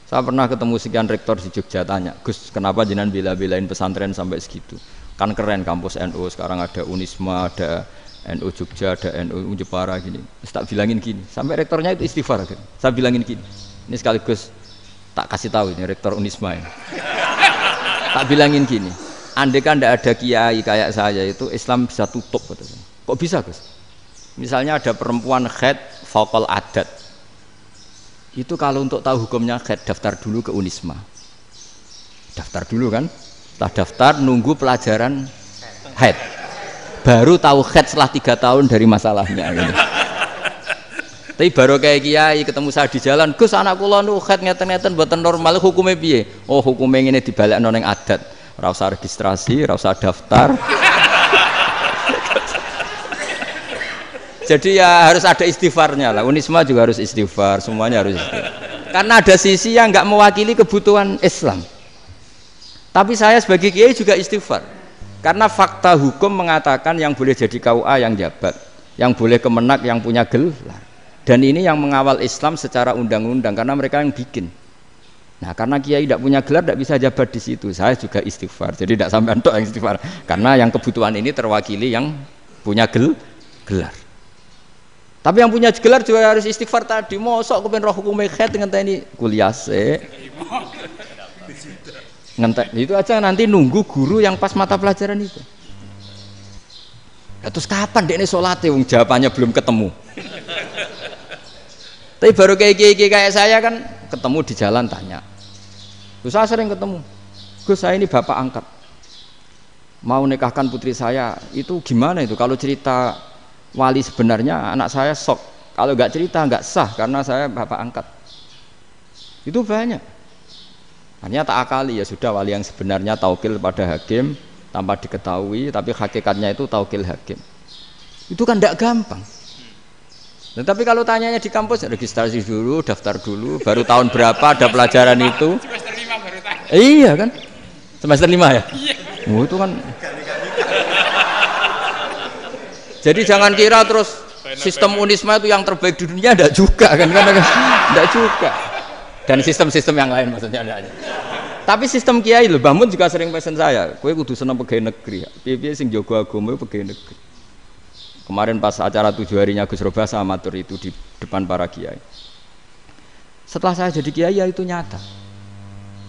Saya pernah ketemu sekian rektor di Jogja tanya, Gus, kenapa jenengan bela-belain pesantren sampai segitu? Kan keren kampus NU, sekarang ada Unisma, ada NU Jogja, ada NU Jepara gini. Terus tak bilangin gini, sampai rektornya itu istighfar kan. Saya bilangin gini, ini sekaligus tak kasih tahu ini rektor Unisma ini. Tak bilangin gini, andai kan tidak ada kiai kayak saya itu Islam bisa tutup. Kok bisa Gus? Misalnya ada perempuan haid faqal adat. Itu kalau untuk tahu hukumnya haid daftar dulu ke Unisma. Daftar dulu kan? Setelah daftar nunggu pelajaran haid. Baru tahu haid setelah 3 tahun dari masalahnya gitu. Tapi baru kayak kiai ketemu saya di jalan, Gus anak kula nu haid ngeten-ngeten mboten normal hukumnya piye? Oh hukumnya ngene dibalekno ning adat. Ora usah registrasi, ora usah daftar. Jadi ya harus ada istighfarnya lah. Unisma juga harus istighfar, semuanya harus istighfar. Karena ada sisi yang enggak mewakili kebutuhan Islam. Tapi saya sebagai kiai juga istighfar. Karena fakta hukum mengatakan yang boleh jadi KUA yang jabat, yang boleh kemenak yang punya gelar. Dan ini yang mengawal Islam secara undang-undang karena mereka yang bikin. Nah, karena kiai tidak punya gelar tidak bisa jabat di situ. Saya juga istighfar. Jadi tidak sampai entok yang istighfar. Karena yang kebutuhan ini terwakili yang punya gelar. Tapi yang punya gelar juga harus istighfar tadi. Mosok kepen roh hukum haid ngenteni kuliah se. Ngentek itu aja nanti nunggu guru yang pas mata pelajaran itu. Ya, terus kapan dekne salate wong jawabannya belum ketemu. Tapi baru kayak saya kan ketemu di jalan tanya. Terus saya sering ketemu. Gus saya ini bapak angkat. Mau nikahkan putri saya. Itu gimana itu? Kalau cerita wali sebenarnya anak saya sok. Kalau nggak cerita nggak sah karena saya bapak angkat. Itu banyak. Hanya tak akali ya sudah wali yang sebenarnya taukil pada hakim tanpa diketahui. Tapi hakikatnya itu taukil hakim. Itu kan tidak gampang. Nah, tapi kalau tanyanya di kampus registrasi dulu, daftar dulu, baru tahun berapa ada pelajaran itu? Semester 5 baru tanya. Iya kan? Semester 5 ya? Iya. Oh, itu kan. Jadi jangan kira terus sistem Unisma itu yang terbaik di dunia, enggak juga kan? Enggak juga. Dan sistem-sistem yang lain maksudnya ada. Tapi sistem kiai lho, Mbah Mun juga sering pesen saya, kowe kudu seneng pegawai negeri. Piye-piye sing jaga agama pegawai negeri. Kemarin pas acara 7 harinya Gus Robasa matur itu di depan para kiai. Setelah saya jadi kiai ya itu nyata.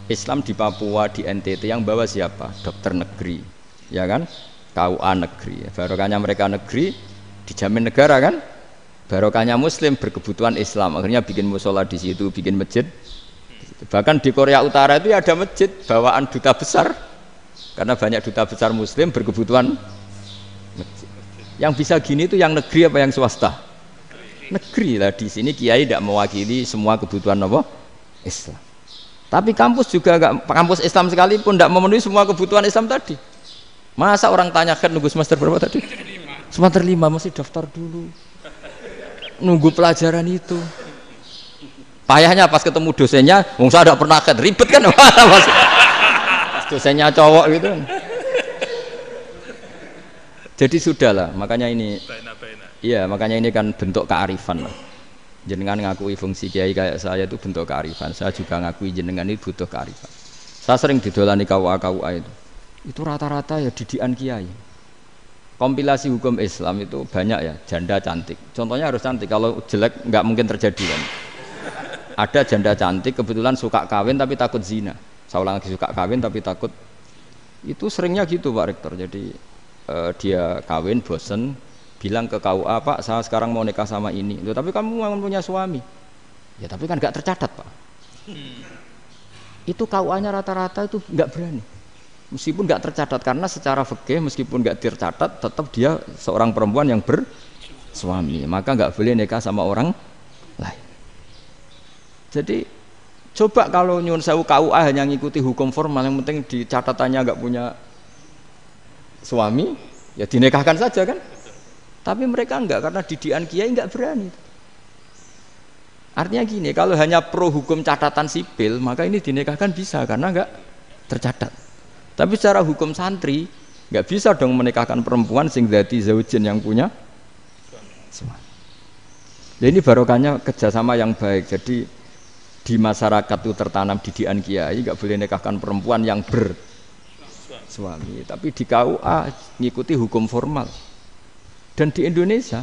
Islam di Papua, di NTT yang bawa siapa? Dokter negeri, ya kan? KUA negeri. Barokahnya mereka negeri dijamin negara kan? Barokahnya Muslim berkebutuhan Islam. Akhirnya bikin musola di situ, bikin masjid. Bahkan di Korea Utara itu ya ada masjid bawaan duta besar. Karena banyak duta besar Muslim berkebutuhan masjid. Yang bisa gini itu yang negeri apa yang swasta? Negeri lah. Di sini kiai tidak mewakili semua kebutuhan apa? Islam. Tapi kampus juga enggak, kampus Islam sekalipun tidak memenuhi semua kebutuhan Islam tadi. Masa orang tanya kan nunggu semester berapa tadi? Semester 5 masih daftar dulu. Nunggu pelajaran itu. Payahnya pas ketemu dosennya, wong saya tidak pernah ribet kan? Pas dosennya cowok gitu. Jadi sudahlah, makanya ini, iya makanya ini kan bentuk kearifan lah. Jenengan ngakui fungsi kiai kayak saya itu bentuk kearifan. Saya juga ngakui jenengan itu butuh kearifan. Saya sering didolani KUA itu rata-rata ya didikan kiai. Kompilasi hukum Islam itu banyak ya, janda cantik. Contohnya harus cantik. Kalau jelek nggak mungkin terjadi kan. Ada janda cantik kebetulan suka kawin tapi takut zina. Saya ulang lagi suka kawin tapi takut. Itu seringnya gitu Pak Rektor. Jadi dia kawin bosen bilang ke KUA, Pak saya sekarang mau nikah sama ini. Loh, tapi kamu mau punya suami ya tapi kan gak tercatat Pak. Itu KUA nya rata-rata itu gak berani meskipun gak tercatat karena secara fikih meskipun gak tercatat tetap dia seorang perempuan yang bersuami maka gak boleh nikah sama orang lain. Jadi coba kalau nyun sewu KUA hanya ngikuti hukum formal yang penting di catatannya gak punya suami ya dinikahkan saja kan. Tapi mereka enggak karena didikan kiai enggak berani. Artinya gini, kalau hanya pro hukum catatan sipil maka ini dinikahkan bisa karena enggak tercatat. Tapi secara hukum santri enggak bisa dong menikahkan perempuan sing dadi zaujin yang punya suami. Jadi ini barokahnya kerjasama yang baik. Jadi di masyarakat itu tertanam didikan kiai enggak boleh nikahkan perempuan yang suami, tapi di KUA ngikuti hukum formal. Dan di Indonesia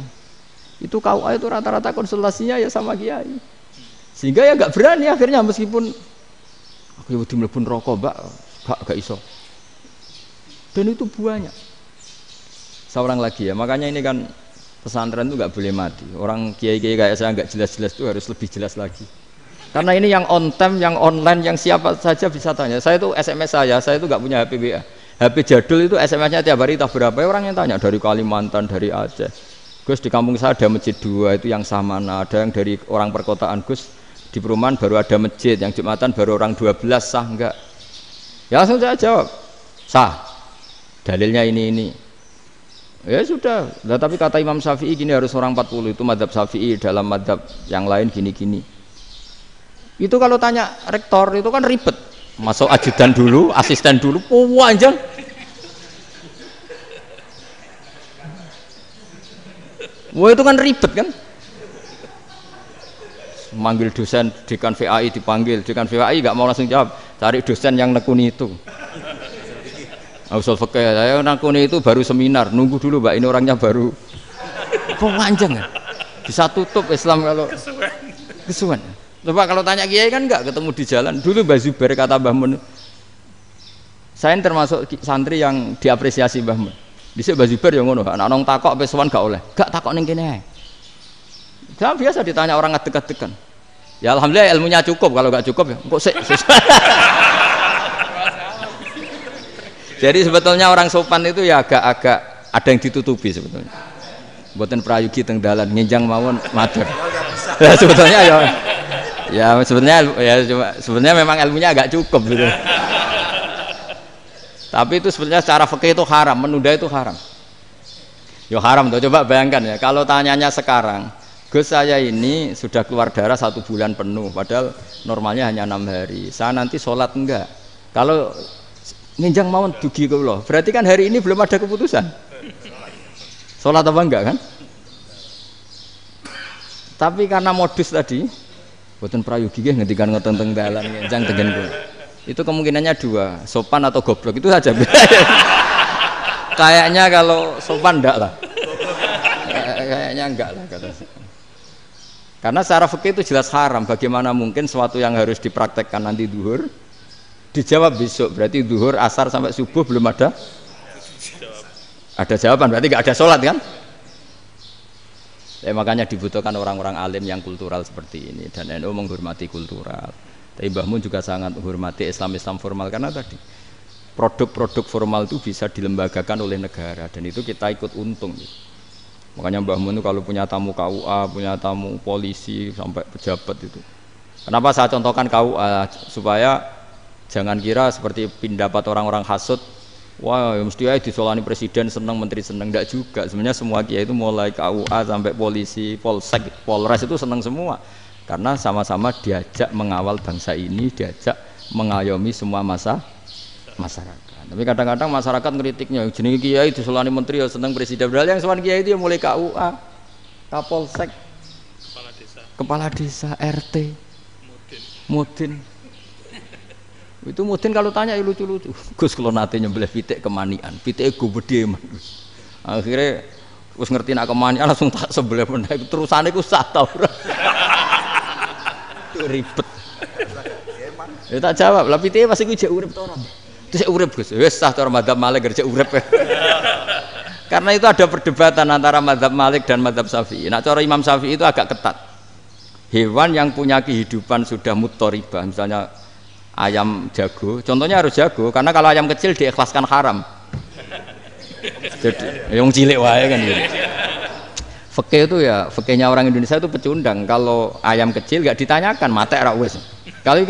itu KUA itu rata-rata konsultasinya ya sama kiai. Sehingga ya nggak berani akhirnya meskipun aku wedi mlebu neraka, Mbak, gak iso. Dan itu banyak. Seorang lagi ya, makanya ini kan pesantren itu nggak boleh mati. Orang kiai-kiai kayak saya nggak jelas-jelas itu harus lebih jelas lagi. Karena ini yang on time, yang online, yang siapa saja bisa tanya. Saya itu SMS saya itu nggak punya HP WA. HP jadul itu SMS-nya tiap hari tak berapa orang yang tanya dari Kalimantan, dari Aceh. Gus di kampung saya ada masjid 2 itu yang sama. Nah, ada yang dari orang perkotaan Gus di perumahan baru ada masjid, yang Jumatan baru orang 12 sah enggak? Ya langsung saya jawab sah. Dalilnya ini. Ya sudah. Nah, tapi kata Imam Syafi'i gini harus orang 40 itu madzhab Syafi'i, dalam madzhab yang lain gini-gini. Itu kalau tanya rektor itu kan ribet. Masuk ajudan dulu, asisten dulu, panjang. Wah itu kan ribet kan? Manggil dosen dekan VAI dipanggil, dekan VAI nggak mau langsung jawab, cari dosen yang nekuni itu. Usul fikih, saya nekuni itu baru seminar, nunggu dulu mbak ini orangnya baru. Panjang kan? Bisa tutup Islam kalau kesuwen. Coba kalau tanya kiai kan enggak ketemu di jalan. Dulu Mbah Zubair kata Mbah Mun. Saya termasuk santri yang diapresiasi Mbah Mun. Dhisik Mbah Zubair yang ngono, anak nong takok pesowan gak oleh. Gak takok ning kene ae. Jangan biasa ditanya orang ngadeg-adegan. Ya alhamdulillah ilmunya cukup, kalau enggak cukup ya kok sik. Jadi sebetulnya orang sopan itu ya agak-agak ada yang ditutupi sebetulnya. Mboten prayogi teng dalan nginjang mawon matur. Ya sebetulnya ya sebenarnya memang ilmunya agak cukup gitu. Tapi itu sebenarnya secara fikih itu haram, menunda itu haram. Yo haram tuh, coba bayangkan ya, kalau tanyanya sekarang, Gus saya ini sudah keluar darah 1 bulan penuh, padahal normalnya hanya 6 hari. Saya nanti sholat enggak? Kalau nginjang mawon dugi kula, berarti kan hari ini belum ada keputusan. Sholat apa enggak kan? Tapi karena modus tadi, boten prayogi nggih ngendikan ngoten teng dalan ngenjang tengen kula. Itu kemungkinannya 2, sopan atau goblok itu saja. Kayaknya kalau sopan enggak lah. Kayaknya enggak lah kata saya. Karena secara fikih itu jelas haram. Bagaimana mungkin sesuatu yang harus dipraktekkan nanti zuhur dijawab besok, berarti zuhur, asar sampai subuh belum ada jawaban, berarti enggak ada sholat kan? Ya, makanya dibutuhkan orang-orang alim yang kultural seperti ini, dan NU menghormati kultural. Tapi Mbah Mun juga sangat menghormati Islam formal, karena tadi produk-produk formal itu bisa dilembagakan oleh negara, dan itu kita ikut untung. Makanya Mbah Mun itu kalau punya tamu KUA, punya tamu polisi sampai pejabat itu. Kenapa saya contohkan KUA? Supaya jangan kira seperti pendapat orang-orang hasud. Wah, mesti aja disolani presiden seneng, menteri seneng. Enggak juga. Sebenarnya semua kiai itu mulai KUA sampai polisi, polsek, polres itu seneng semua. Karena sama-sama diajak mengawal bangsa ini, diajak mengayomi semua masyarakat. Tapi kadang-kadang masyarakat ngeritiknya, jenenge kiai disolani menteri ya seneng presiden. Padahal yang sowan kiai itu ya mulai KUA, Kapolsek, kepala desa, RT, Mudin. Itu mungkin kalau tanya ya lucu-lucu. Gus kalau nate nyembelih pitik kemanian, pitike gede man. Akhirnya wis ngerti nak kemanian langsung tak sebelah meneh. Terusane ku sah ta ora. Ribet. Ya tak jawab, lah pitike pas iku jek urip ta ora? Terus urip Gus. Wis sah cara madzhab Malik kerja urip. Karena itu ada perdebatan antara madzhab Malik dan madzhab Syafi'i. Nah, cara Imam Syafi'i itu agak ketat. Hewan yang punya kehidupan sudah mutharibah, misalnya ayam jago, contohnya harus jago, karena kalau ayam kecil diikhlaskan haram. Jadi yang cilik wae kan gitu. Fikih itu ya, fikihnya orang Indonesia itu pecundang. Kalau ayam kecil nggak ditanyakan, mate ra wis. Kalau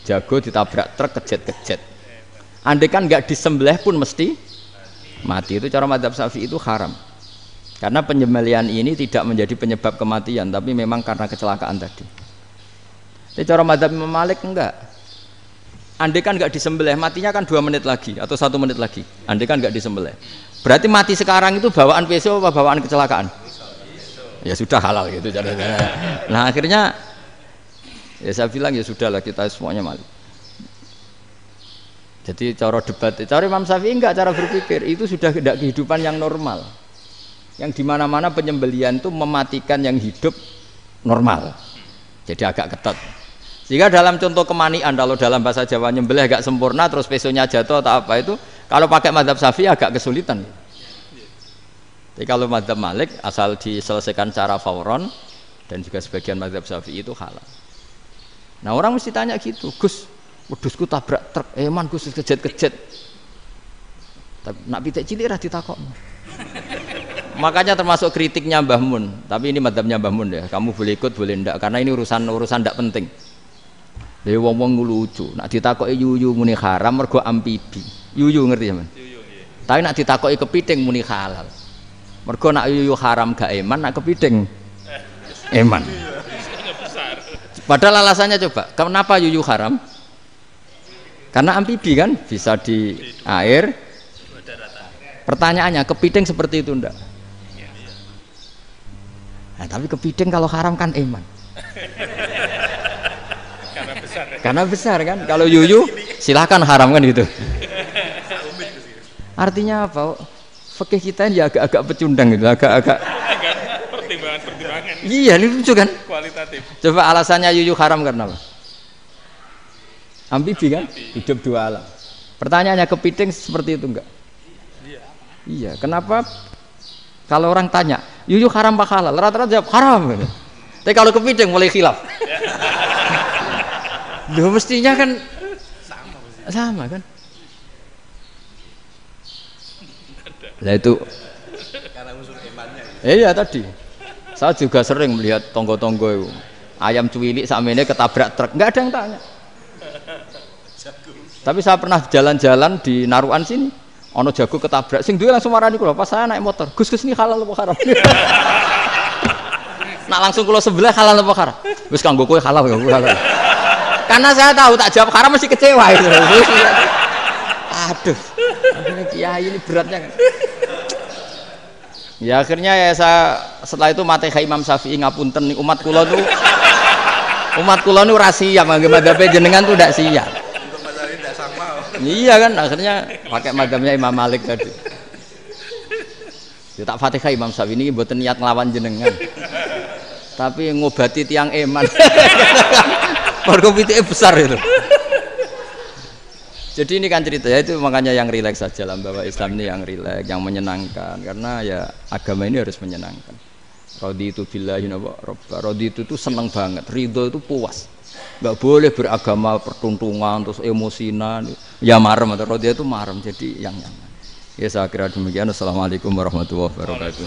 jago ditabrak truk kejet. Andai kan nggak disembelih pun mesti mati. Itu cara madzhab Syafi'i itu haram. Karena penyembelihan ini tidak menjadi penyebab kematian, tapi memang karena kecelakaan tadi. Tapi cara madzhab Imam Malik enggak. Andai kan enggak disembelih, matinya kan 2 menit lagi atau 1 menit lagi. Andai kan enggak disembelih. Berarti mati sekarang itu bawaan pisau apa bawaan kecelakaan? Ya sudah halal gitu caranya. Nah akhirnya ya saya bilang ya sudahlah kita semuanya mati. Jadi cara debat, cara Imam Syafi'i enggak, cara berpikir itu sudah tidak kehidupan yang normal. Yang dimana-mana penyembelihan itu mematikan yang hidup normal. Jadi agak ketat. Sehingga dalam contoh kemanian, kalau dalam bahasa Jawa nyembelih agak sempurna terus pesonya jatuh atau apa itu, kalau pakai mazhab Syafi'i agak kesulitan. Jadi kalau mazhab Malik asal diselesaikan secara fauron dan juga sebagian mazhab Syafi'i itu halal. Nah orang mesti tanya gitu, Gus, wedhusku tabrak truk, eman Gus kejet-kejet. Tapi nak pitik cilik ra ditakokno. Makanya termasuk kritiknya Mbah Mun, tapi ini mazhabnya Mbah Mun ya. Kamu boleh ikut boleh ndak karena ini urusan ndak penting. Lha wong-wong lucu, nak ditakoki yuyu muni haram mergo amfibi. Yuyu ngerti ya, Man? Yuyu nggih. Tapi nak ditakoki kepiting muni halal. Mergo nak yuyu haram gak eman, nak kepiting eman. Padahal alasannya coba, kenapa yuyu haram? Karena amfibi kan, bisa di air. Pertanyaannya, kepiting seperti itu enggak? Nah, tapi kepiting kalau haram kan eman. Karena besar kan, kalau yuyu silahkan haram kan gitu. Artinya apa? Fikih kita ya agak-agak pecundang gitu, agak-agak pertimbangan. Iya, lucu kan? Kualitatif. Coba alasannya yuyu haram karena apa? Amfibi kan, hidup dua alam. Pertanyaannya kepiting seperti itu enggak? Iya. Kenapa? Kalau orang tanya, yuyu haram apa halal? Rata-rata jawab haram. Tapi kalau kepiting mulai khilaf. Loh mestinya kan sama kan? Nah itu karena unsur imannya. Iya tadi. Saya juga sering melihat tonggo-tonggo itu. Ayam cuwilik sakmene ketabrak truk, enggak ada yang tanya. Tapi saya pernah jalan-jalan di Naruan sini. Ono jago ketabrak, sing duwe langsung marani kula pas saya naik motor. Gus ini halal apa haram? Nak langsung kula sebelah halal apa haram? Wis kanggo kowe halal ya halal. Karena saya tahu tak jawab haram mesti kecewa itu. Aduh, akhirnya kiai ini beratnya kan. Ya akhirnya ya saya setelah itu mate Imam Syafi'i ngapunten umat kula tuh rahasia mangke madzhab jenengan tuh ndak siap. Iya kan akhirnya pakai madzhabnya Imam Malik tadi. Ya tak Fatihah Imam Syafi'i ini mboten niat nglawan jenengan. Tapi ngobati tiang eman. Mergo pitike besar itu. Jadi ini kan cerita ya itu makanya yang rileks saja lah bahwa Islam ini yang rileks, yang menyenangkan karena ya agama ini harus menyenangkan. Raditu billahi robba. Raditu itu seneng banget, ridho itu puas. Enggak boleh beragama pertuntungan terus emosinan. Ya marem atau raditu itu marem jadi yang nyaman. Ya saya kira demikian. Assalamualaikum warahmatullahi wabarakatuh.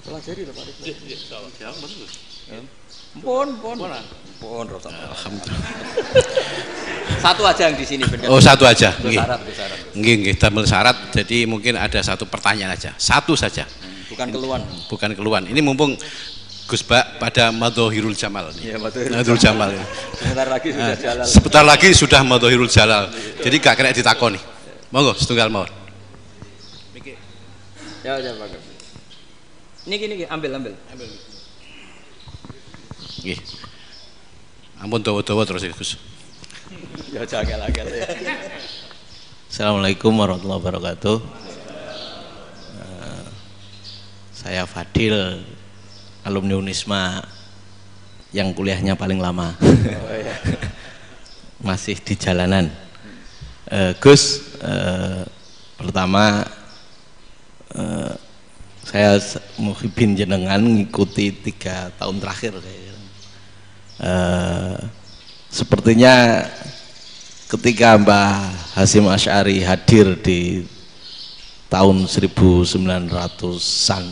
Pelajari Pak. Pun alhamdulillah. Satu aja yang di sini benar. Oh, satu aja. Nggih. Damel syarat. Jadi mungkin ada satu pertanyaan aja. Satu saja. Bukan keluhan. Bukan keluhan. Ini mumpung Gus Bak pada Madhohirul Jamal nih. Ya, Madhohirul Jamal. Sebentar lagi sudah jalal. Sebentar lagi sudah Madhohirul Jalal. Jadi gak kena ditakoni. Monggo setunggal mawon. Ya, Pak. Niki ambil. Nggih. Ampun dawa-dawa terus Gus. Ya jagal-jagal ya. Assalamualaikum warahmatullahi wabarakatuh. Saya Fadil, alumni Unisma yang kuliahnya paling lama. Masih di jalanan. Gus, pertama saya muhibin jenengan ngikuti 3 tahun terakhir. Sepertinya ketika Mbah Hasyim Asy'ari hadir di tahun 1900-an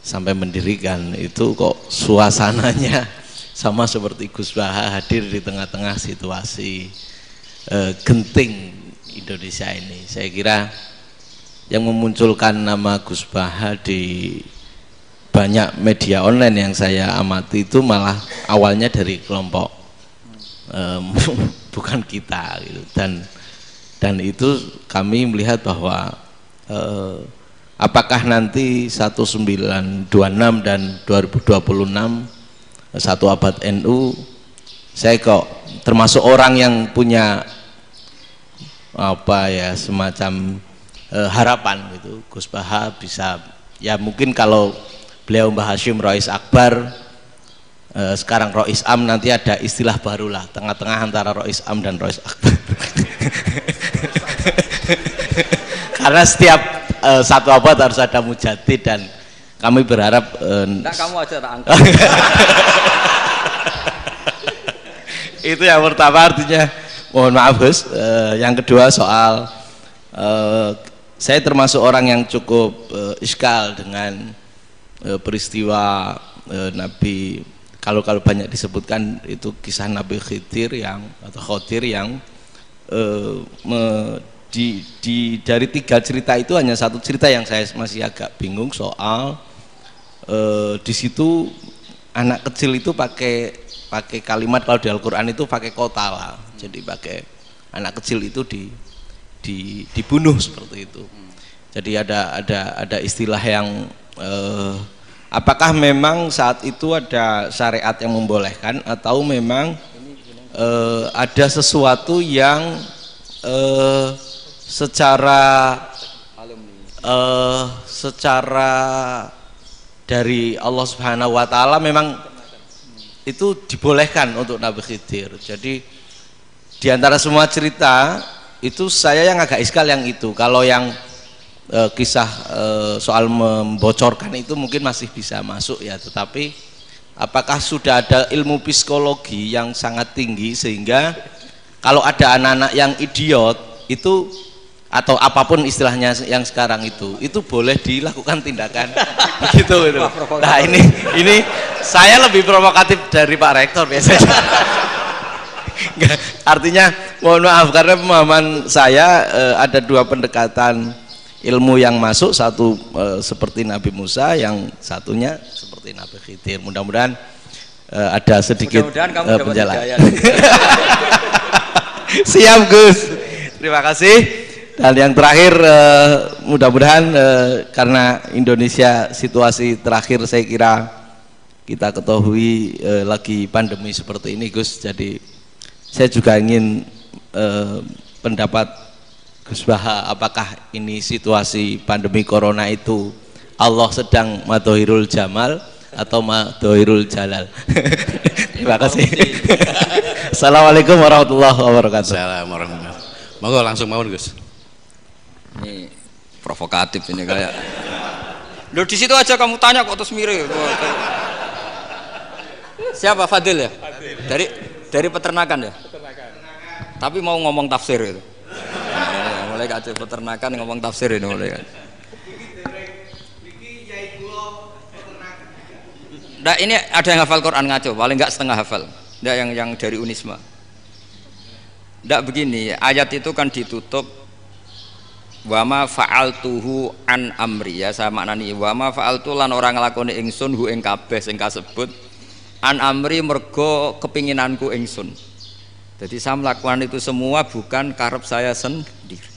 sampai mendirikan itu kok suasananya sama seperti Gus Baha hadir di tengah-tengah situasi genting Indonesia ini. Saya kira yang memunculkan nama Gus Baha di banyak media online yang saya amati itu malah awalnya dari kelompok bukan kita gitu. Dan itu kami melihat bahwa apakah nanti 1926 dan 2026 satu abad NU, saya kok termasuk orang yang punya apa ya semacam harapan gitu Gus Baha bisa ya mungkin kalau beliau Mbah Hasyim Rais Akbar sekarang Rois Am, nanti ada istilah barulah tengah-tengah antara Rois Am dan Rois Akbar. Karena setiap satu abad harus ada mujadid, dan kami berharap enggak, kamu aja tak angkat. Itu yang pertama, artinya mohon maaf Gus. Yang kedua soal saya termasuk orang yang cukup iskal dengan peristiwa Nabi, kalau banyak disebutkan itu kisah Nabi Khidir yang dari 3 cerita itu hanya satu cerita yang saya masih agak bingung soal di situ anak kecil itu pakai kalimat, kalau di Al-Qur'an itu pakai kotala, jadi pakai anak kecil itu dibunuh seperti itu. Jadi ada istilah yang apakah memang saat itu ada syariat yang membolehkan, atau memang ada sesuatu yang secara dari Allah Subhanahu wa taala memang itu dibolehkan untuk Nabi Khidir. Jadi di antara semua cerita itu saya yang agak iskal yang itu. Kalau yang kisah soal membocorkan itu mungkin masih bisa masuk ya, tetapi apakah sudah ada ilmu psikologi yang sangat tinggi sehingga kalau ada anak-anak yang idiot itu, atau apapun istilahnya yang sekarang itu boleh dilakukan tindakan begitu itu. Nah ini saya lebih provokatif dari Pak Rektor biasanya. Nggak, artinya mohon maaf karena pemahaman saya ada 2 pendekatan ilmu yang masuk, satu seperti Nabi Musa, yang satunya seperti Nabi Khidir. Mudah-mudahan ada sedikit penjelasan. Siap Gus, terima kasih. Dan yang terakhir mudah-mudahan karena Indonesia situasi terakhir saya kira kita ketahui lagi pandemi seperti ini Gus, jadi saya juga ingin pendapat Gus Baha, apakah ini situasi pandemi corona itu Allah sedang madhohirul jamal atau madhohirul jalal? Terima kasih. Assalamualaikum warahmatullahi wabarakatuh. Assalamualaikum warahmatullahi wabarakatuh. Monggo langsung mawon Gus. Ini provokatif ini kayak. Loh di situ aja kamu tanya kok terus mirip. Siapa Fadil ya? Dari peternakan ya? Peternakan. Tapi mau ngomong tafsir itu. Mulai kacau peternakan ngomong tafsir ini mulai kan. Nah ini ada yang hafal Quran ngaco, paling enggak setengah hafal. Enggak yang dari Unisma. Enggak begini, ayat itu kan ditutup wa ma fa'altuhu an amri, ya saya maknani wa ma fa'altu lan orang nglakoni ingsun hu ing kabeh sing kasebut an amri mergo kepinginanku ingsun. Jadi saya melakukan itu semua bukan karep saya sendiri.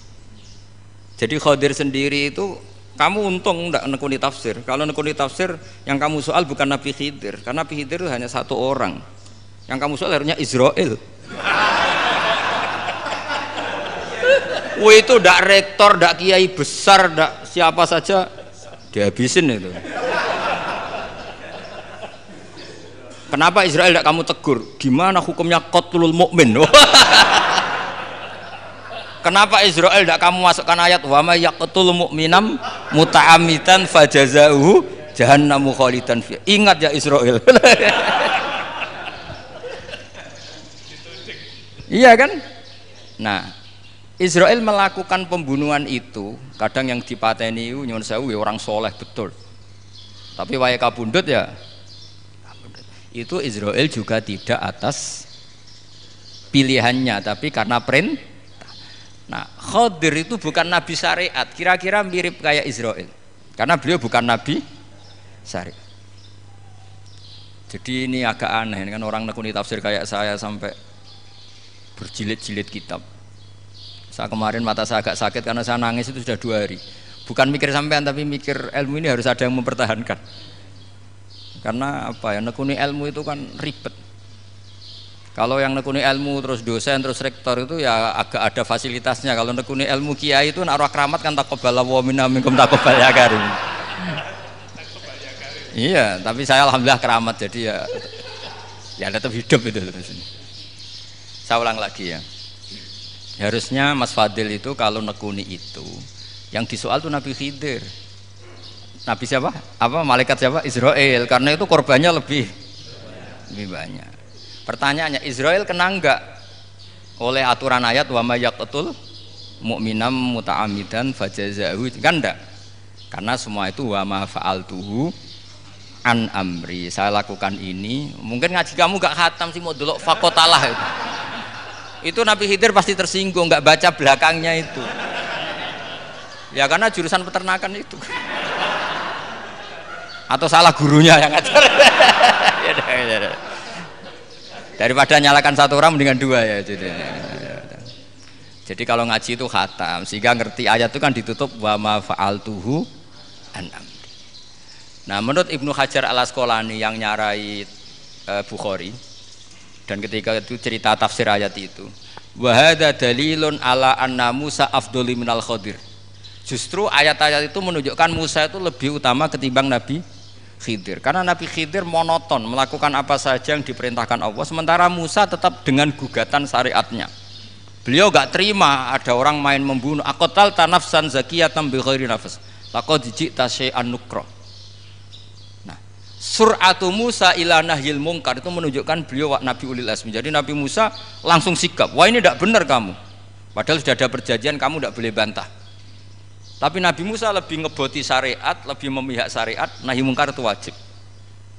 Jadi Khadir sendiri itu kamu untung enggak nekuni tafsir. Kalau nekuni tafsir yang kamu soal bukan Nabi Khidir, karena Nabi Khidir itu hanya satu orang. Yang kamu soal harusnya Israel. Itu ndak rektor, ndak kiai besar, ndak siapa saja dihabisin itu. Kenapa Israel ndak kamu tegur? Gimana hukumnya qatlul mukmin? Kenapa Israel ndak kamu masukkan ayat wa may yaqtul mu'minam muta'ammidan fajazauhu jahannamu khalidan fi. Ingat ya Israel. Iya kan? Nah, Israel melakukan pembunuhan itu, kadang yang dipateni nyuwun sewu orang soleh betul. Tapi wae kabundut ya. Itu Israel juga tidak atas pilihannya, tapi karena perintah. Nah, Khadir itu bukan nabi syariat, kira-kira mirip kayak Israel. Karena beliau bukan nabi syariat. Jadi ini agak aneh, ini kan orang nekuni tafsir kayak saya sampai berjilid-jilid kitab. Saya kemarin mata saya agak sakit karena saya nangis itu sudah 2 hari. Bukan mikir sampean tapi mikir ilmu ini harus ada yang mempertahankan. Karena apa ya, nekuni ilmu itu kan ribet. Kalau yang nekuni ilmu terus dosen terus rektor itu ya agak ada fasilitasnya. Kalau nekuni ilmu kiai itu naruh keramat kan taqabbala wa minna minkum taqabbal ya karim. Iya, tapi saya alhamdulillah keramat jadi ya Ya tetap hidup itu terus. Saya ulang lagi ya. Harusnya Mas Fadil itu kalau nekuni itu, yang disoal tuh Nabi Khidir. Nabi siapa? Apa malaikat siapa? Israel. Karena itu korbannya lebih banyak. Pertanyaannya, Israel kena enggak oleh aturan ayat wa may yaqtul mu'minam muta'ammidan fajazahu? Kan enggak. Karena semua itu wa ma fa'altuhu an amri. Saya lakukan ini. Mungkin ngaji kamu enggak khatam sih, mau delok fakotalah itu. Itu Nabi Khidir pasti tersinggung, nggak baca belakangnya itu. Ya karena jurusan peternakan itu. Atau salah gurunya yang ngajar. Daripada nyalakan satu orang mendingan dua ya. Jadi kalau ngaji itu khatam, sehingga ngerti ayat itu kan ditutup wa ma fa'altuhu an amri. Nah menurut Ibnu Hajar al Asqalani yang nyarai Bukhari, dan ketika itu cerita tafsir ayat itu, wa hadza dalilun ala anna Musa afdhali minal Khadir. Justru ayat-ayat itu menunjukkan Musa itu lebih utama ketimbang Nabi Khidir. Karena Nabi Khidir monoton melakukan apa saja yang diperintahkan Allah, sementara Musa tetap dengan gugatan syariatnya. Beliau gak terima ada orang main membunuh. Aqtal tanafsan zakiyatan bi ghairi nafs. Laqad ji'ta syai'an nukra. Sur'atu Musa ila nahyil mungkar itu menunjukkan beliau Nabi ulil azmi. Jadi Nabi Musa langsung sikap, wah ini tidak benar kamu. Padahal sudah ada perjanjian, kamu tidak boleh bantah. Tapi Nabi Musa lebih ngeboti syariat, lebih memihak syariat, nahi mungkar itu wajib.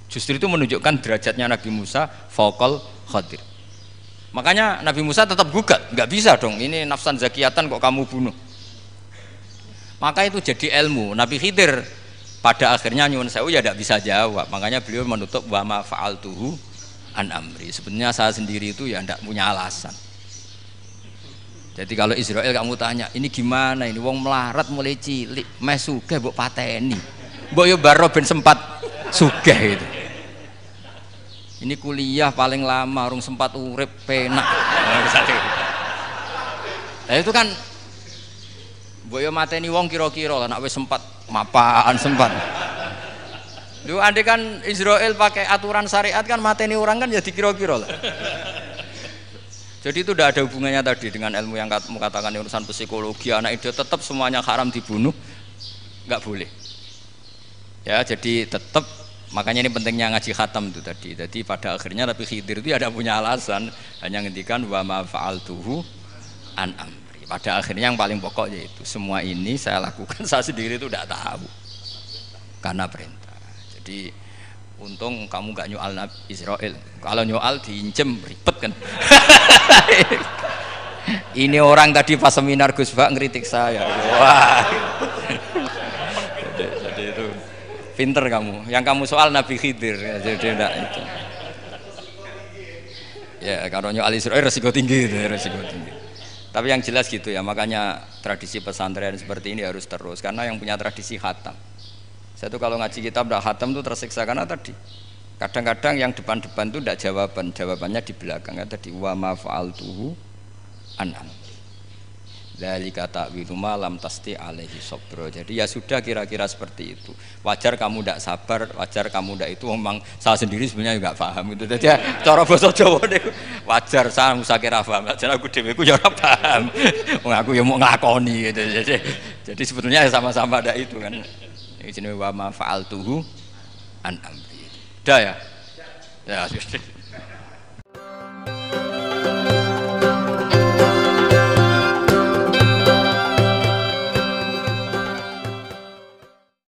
Justru itu menunjukkan derajatnya Nabi Musa fauqal Khadir. Makanya Nabi Musa tetap gugat, nggak bisa dong, ini nafsan zakiyatan kok kamu bunuh. Maka itu jadi ilmu. Nabi Khidir pada akhirnya nyuwun sewu ya tidak bisa jawab, makanya beliau menutup wa ma fa'altuhu an amri. Sebenarnya saya sendiri itu ya tidak punya alasan. Jadi kalau Israel kamu tanya, ini gimana ini wong melarat mulai cilik, meh sugih mbok pateni. Mbok yo baro ben sempat sugih itu. Ini kuliah paling lama urung sempat urip penak. Nah itu kan mbok yo mateni wong kira-kira lah nek wis sempat mapan sempat. Lu andai kan Israel pakai aturan syariat kan mateni orang kan jadi kira-kira lah. Jadi itu tidak ada hubungannya tadi dengan ilmu yang kamu katakan urusan psikologi, anak itu tetap semuanya haram dibunuh, nggak boleh. Ya jadi tetap, makanya ini pentingnya ngaji khatam itu tadi. Jadi pada akhirnya Nabi Khidir itu ada punya alasan, hanya ngendikan wa ma fa'altuhu an amri. Pada akhirnya yang paling pokok yaitu semua ini saya lakukan, saya sendiri itu tidak tahu karena perintah. Jadi untung kamu gak nyoal Nabi Israel. Kalau nyoal diinjem ribet kan. Ini orang tadi pas seminar Gus Bak ngeritik saya. Wah. Jadi itu pinter kamu. Yang kamu soal Nabi Khidir. Jadi enggak itu. Ya kalau nyoal Israel resiko tinggi itu, resiko tinggi. Tapi yang jelas gitu ya, makanya tradisi pesantren seperti ini harus terus, karena yang punya tradisi khatam. Saya tuh kalau ngaji kitab tidak khatam tuh tersiksa karena tadi kadang-kadang yang depan-depan tuh tidak jawaban, jawabannya di belakang. Kan tadi wa ma fa'altuhu an amri. Dzalika ta'wilu ma lam tasti alaihi sabra. Jadi ya sudah kira-kira seperti itu. Wajar kamu tidak sabar, wajar kamu tidak itu, memang saya sendiri sebenarnya enggak paham itu. Jadi ya, cara basa Jawa niku wajar saya usah kira paham. Jadi aku dhewe ku ya ora paham. Wong aku ya mau ngakoni gitu. Jadi sebetulnya sama-sama ada itu kan. Ini jenenge wa ma fa'altuhu an amri. Dah ya. Ya,